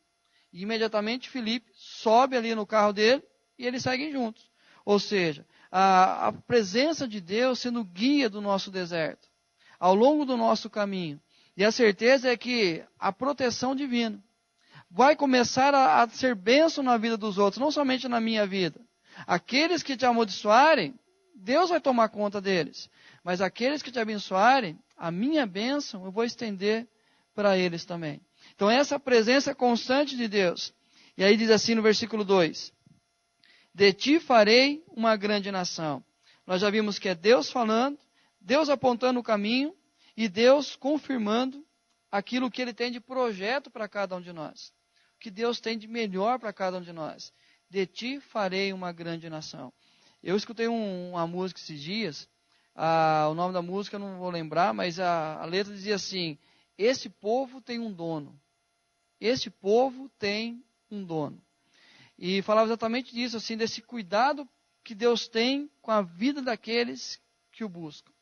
E imediatamente Filipe sobe ali no carro dele e eles seguem juntos. Ou seja, a presença de Deus sendo guia do nosso deserto, ao longo do nosso caminho. E a certeza é que a proteção divina vai começar a ser bênção na vida dos outros, não somente na minha vida. Aqueles que te amaldiçoarem, Deus vai tomar conta deles. Mas aqueles que te abençoarem, a minha bênção eu vou estender para eles também. Então essa presença constante de Deus. E aí diz assim no versículo 2, de ti farei uma grande nação. Nós já vimos que é Deus falando, Deus apontando o caminho e Deus confirmando aquilo que Ele tem de projeto para cada um de nós. O que Deus tem de melhor para cada um de nós. De ti farei uma grande nação. Eu escutei uma música esses dias, o nome da música eu não vou lembrar, mas a letra dizia assim, esse povo tem um dono. Este povo tem um dono. E falava exatamente disso, assim, desse cuidado que Deus tem com a vida daqueles que o buscam.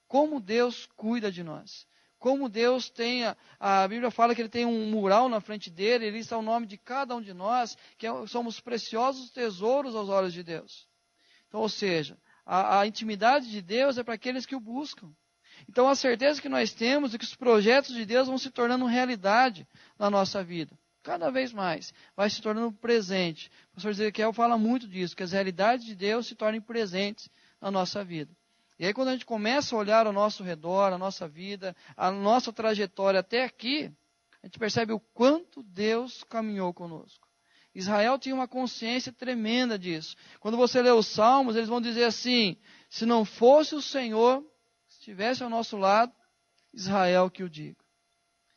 Como Deus cuida de nós. Como Deus tem, a Bíblia fala que Ele tem um mural na frente dele, ele está o nome de cada um de nós, que somos preciosos tesouros aos olhos de Deus. Então, ou seja, a intimidade de Deus é para aqueles que o buscam. Então, a certeza que nós temos é que os projetos de Deus vão se tornando realidade na nossa vida. Cada vez mais, vai se tornando presente. O pastor Ezequiel fala muito disso, que as realidades de Deus se tornem presentes na nossa vida. E aí quando a gente começa a olhar ao nosso redor, a nossa vida, a nossa trajetória até aqui, a gente percebe o quanto Deus caminhou conosco. Israel tinha uma consciência tremenda disso. Quando você lê os Salmos, eles vão dizer assim, se não fosse o Senhor, se estivesse ao nosso lado, Israel que o diga.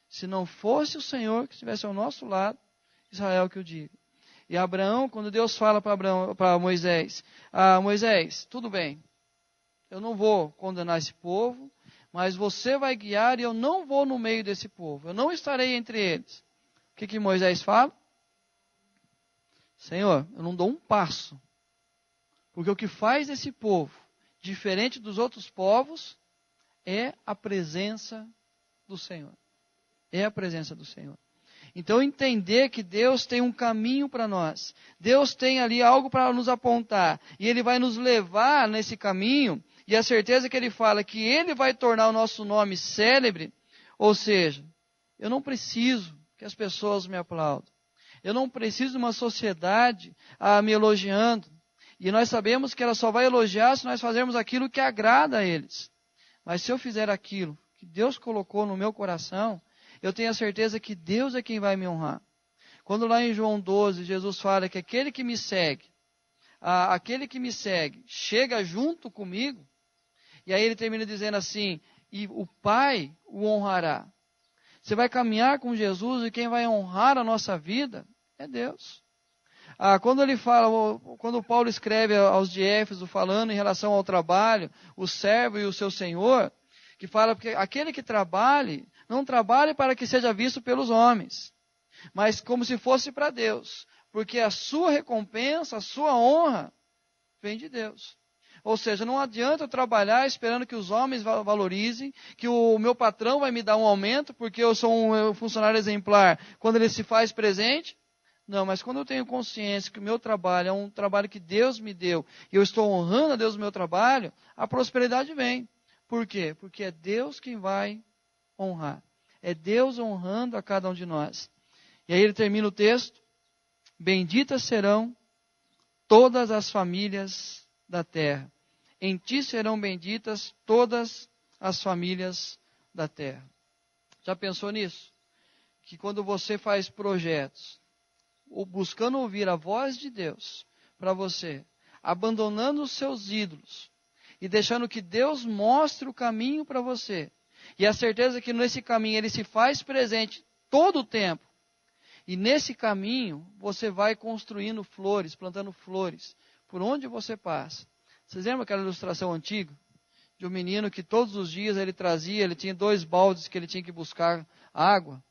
Se não fosse o Senhor que estivesse ao nosso lado, Israel que o diga. E Abraão, quando Deus fala para Moisés, Moisés, tudo bem, eu não vou condenar esse povo, mas você vai guiar e eu não vou no meio desse povo, eu não estarei entre eles. O que Moisés fala? Senhor, eu não dou um passo, porque o que faz esse povo, diferente dos outros povos, é a presença do Senhor. É a presença do Senhor. Então entender que Deus tem um caminho para nós. Deus tem ali algo para nos apontar. E Ele vai nos levar nesse caminho. E a certeza que Ele fala que Ele vai tornar o nosso nome célebre. Ou seja, eu não preciso que as pessoas me aplaudam. Eu não preciso de uma sociedade me elogiando. E nós sabemos que ela só vai elogiar se nós fazermos aquilo que agrada a eles. Mas se eu fizer aquilo que Deus colocou no meu coração, eu tenho a certeza que Deus é quem vai me honrar. Quando lá em João 12, Jesus fala que aquele que me segue, aquele que me segue chega junto comigo, e aí ele termina dizendo assim, e o Pai o honrará. Você vai caminhar com Jesus e quem vai honrar a nossa vida é Deus. Quando ele fala, quando Paulo escreve aos de Éfeso, falando em relação ao trabalho, o servo e o seu senhor, que fala que aquele que trabalhe, não trabalhe para que seja visto pelos homens, mas como se fosse para Deus, porque a sua recompensa, a sua honra, vem de Deus. Ou seja, não adianta eu trabalhar esperando que os homens valorizem, que o meu patrão vai me dar um aumento, porque eu sou um funcionário exemplar, quando ele se faz presente. Não, mas quando eu tenho consciência que o meu trabalho é um trabalho que Deus me deu, e eu estou honrando a Deus no meu trabalho, a prosperidade vem. Por quê? Porque é Deus quem vai honrar. É Deus honrando a cada um de nós. E aí ele termina o texto, benditas serão todas as famílias da terra. Em ti serão benditas todas as famílias da terra. Já pensou nisso? Que quando você faz projetos, ou buscando ouvir a voz de Deus para você, abandonando os seus ídolos e deixando que Deus mostre o caminho para você, e a certeza que nesse caminho Ele se faz presente todo o tempo, e nesse caminho você vai construindo flores, plantando flores, por onde você passa. Vocês lembram aquela ilustração antiga? De um menino que todos os dias ele tinha 2 baldes que ele tinha que buscar água,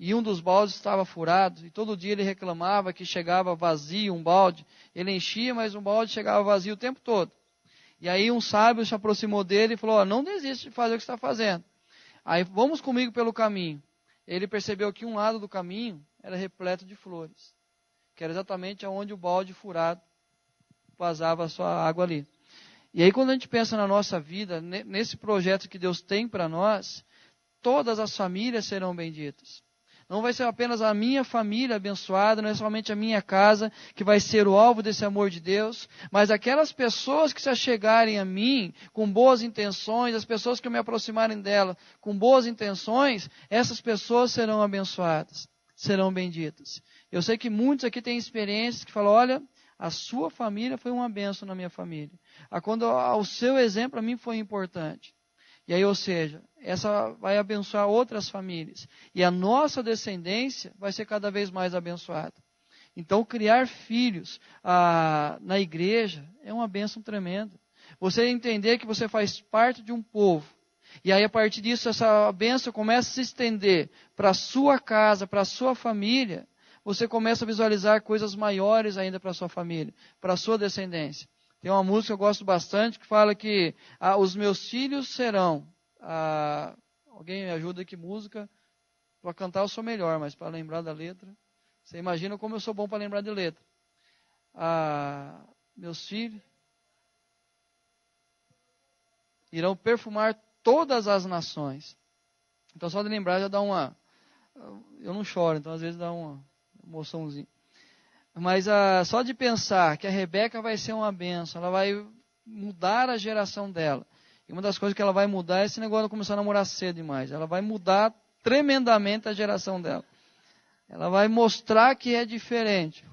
e um dos baldes estava furado, e todo dia ele reclamava que chegava vazio um balde. Ele enchia, mas um balde chegava vazio o tempo todo. E aí um sábio se aproximou dele e falou, não desiste de fazer o que você está fazendo. Aí vamos comigo pelo caminho. Ele percebeu que um lado do caminho era repleto de flores, que era exatamente onde o balde furado vazava a sua água ali. E aí quando a gente pensa na nossa vida, nesse projeto que Deus tem para nós, todas as famílias serão benditas. Não vai ser apenas a minha família abençoada, não é somente a minha casa que vai ser o alvo desse amor de Deus, mas aquelas pessoas que se achegarem a mim com boas intenções, as pessoas que me aproximarem dela com boas intenções, essas pessoas serão abençoadas, serão benditas. Eu sei que muitos aqui têm experiências que falam, olha, a sua família foi uma bênção na minha família. O seu exemplo a mim foi importante. E aí, ou seja, essa vai abençoar outras famílias. E a nossa descendência vai ser cada vez mais abençoada. Então, criar filhos na igreja é uma bênção tremenda. Você entender que você faz parte de um povo. E aí, a partir disso, essa bênção começa a se estender para a sua casa, para a sua família. Você começa a visualizar coisas maiores ainda para a sua família, para a sua descendência. Tem uma música que eu gosto bastante que fala que os meus filhos serão. Alguém me ajuda aqui, música. Para cantar eu sou melhor, mas para lembrar da letra. Você imagina como eu sou bom para lembrar de letra. Meus filhos irão perfumar todas as nações. Então só de lembrar já dá uma. Eu não choro, então às vezes dá uma emoçãozinha. Mas só de pensar que a Rebeca vai ser uma bênção, ela vai mudar a geração dela. E uma das coisas que ela vai mudar é esse negócio de começar a namorar cedo demais. Ela vai mudar tremendamente a geração dela. Ela vai mostrar que é diferente.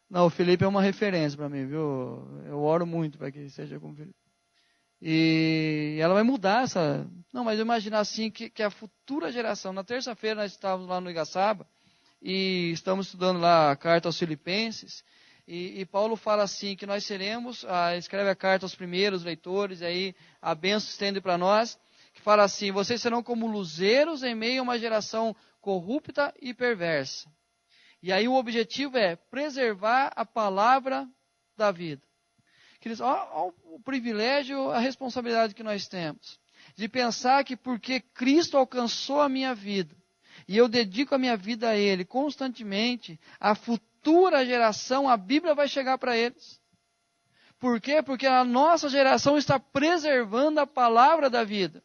Não, o Felipe é uma referência para mim, viu? Eu oro muito para que seja como Felipe. E ela vai mudar essa... Não, mas eu imagino assim que a futura geração... Na terça-feira nós estávamos lá no Igaçaba, e estamos estudando lá a carta aos Filipenses, e Paulo fala assim, que nós seremos, escreve a carta aos primeiros leitores, e aí a bênção se estende para nós, que fala assim, vocês serão como luzeiros em meio a uma geração corrupta e perversa. E aí o objetivo é preservar a palavra da vida. Olha o privilégio, a responsabilidade que nós temos, de pensar que porque Cristo alcançou a minha vida, e eu dedico a minha vida a Ele constantemente, a futura geração, a Bíblia vai chegar para eles. Por quê? Porque a nossa geração está preservando a palavra da vida.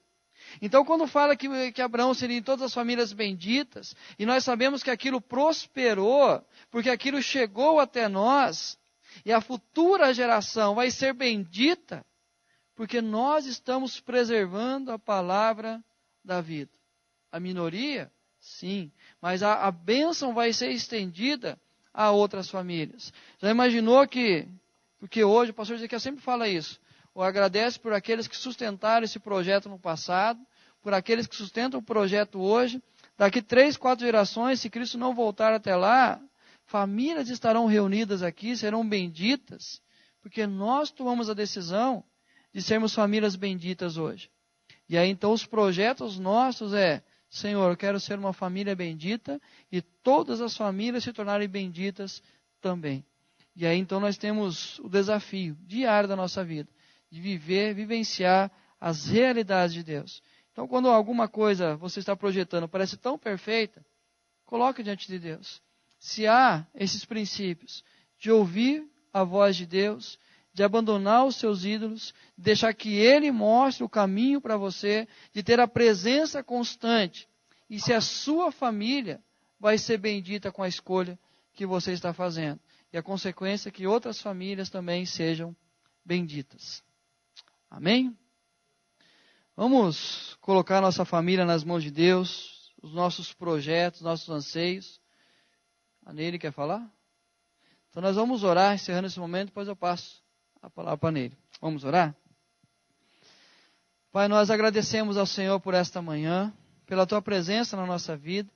Então, quando fala que Abraão seria em todas as famílias benditas, e nós sabemos que aquilo prosperou, porque aquilo chegou até nós, e a futura geração vai ser bendita, porque nós estamos preservando a palavra da vida. A minoria? Sim, mas a bênção vai ser estendida a outras famílias. Já imaginou que Porque hoje, o pastor Ezequiel sempre fala isso. Ou agradece por aqueles que sustentaram esse projeto no passado, por aqueles que sustentam o projeto hoje. Daqui 3, 4 gerações, se Cristo não voltar até lá, famílias estarão reunidas aqui, serão benditas, porque nós tomamos a decisão de sermos famílias benditas hoje. E aí então os projetos nossos Senhor, eu quero ser uma família bendita e todas as famílias se tornarem benditas também. E aí então nós temos o desafio diário da nossa vida, de vivenciar as realidades de Deus. Então quando alguma coisa você está projetando parece tão perfeita, coloque diante de Deus. Se há esses princípios de ouvir a voz de Deus, de abandonar os seus ídolos, de deixar que Ele mostre o caminho para você, de ter a presença constante. E se a sua família vai ser bendita com a escolha que você está fazendo. E a consequência é que outras famílias também sejam benditas. Amém? Vamos colocar nossa família nas mãos de Deus, os nossos projetos, nossos anseios. A Nery quer falar? Então nós vamos orar, encerrando esse momento, depois eu passo a palavra para Nery. Vamos orar? Pai, nós agradecemos ao Senhor por esta manhã, pela Tua presença na nossa vida,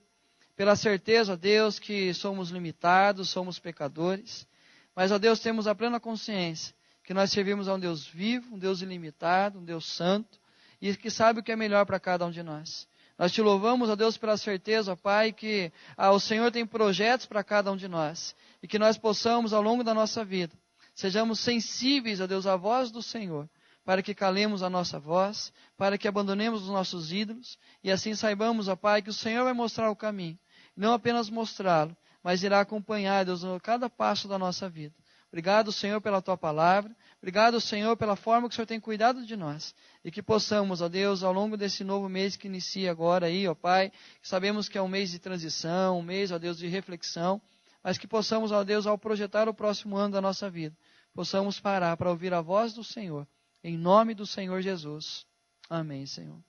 pela certeza, Deus, que somos limitados, somos pecadores, mas, ó Deus, temos a plena consciência que nós servimos a um Deus vivo, um Deus ilimitado, um Deus santo, e que sabe o que é melhor para cada um de nós. Nós te louvamos, ó Deus, pela certeza, ó Pai, que o Senhor tem projetos para cada um de nós, e que nós possamos, ao longo da nossa vida, sejamos sensíveis, ó Deus, à voz do Senhor, para que calemos a nossa voz, para que abandonemos os nossos ídolos, e assim saibamos, ó Pai, que o Senhor vai mostrar o caminho, não apenas mostrá-lo, mas irá acompanhar, Deus, a cada passo da nossa vida. Obrigado, Senhor, pela Tua palavra, obrigado, Senhor, pela forma que o Senhor tem cuidado de nós, e que possamos, ó Deus, ao longo desse novo mês que inicia agora aí, ó Pai, que sabemos que é um mês de transição, um mês, ó Deus, de reflexão, mas que possamos, ó Deus, ao projetar o próximo ano da nossa vida, possamos parar para ouvir a voz do Senhor, em nome do Senhor Jesus. Amém, Senhor.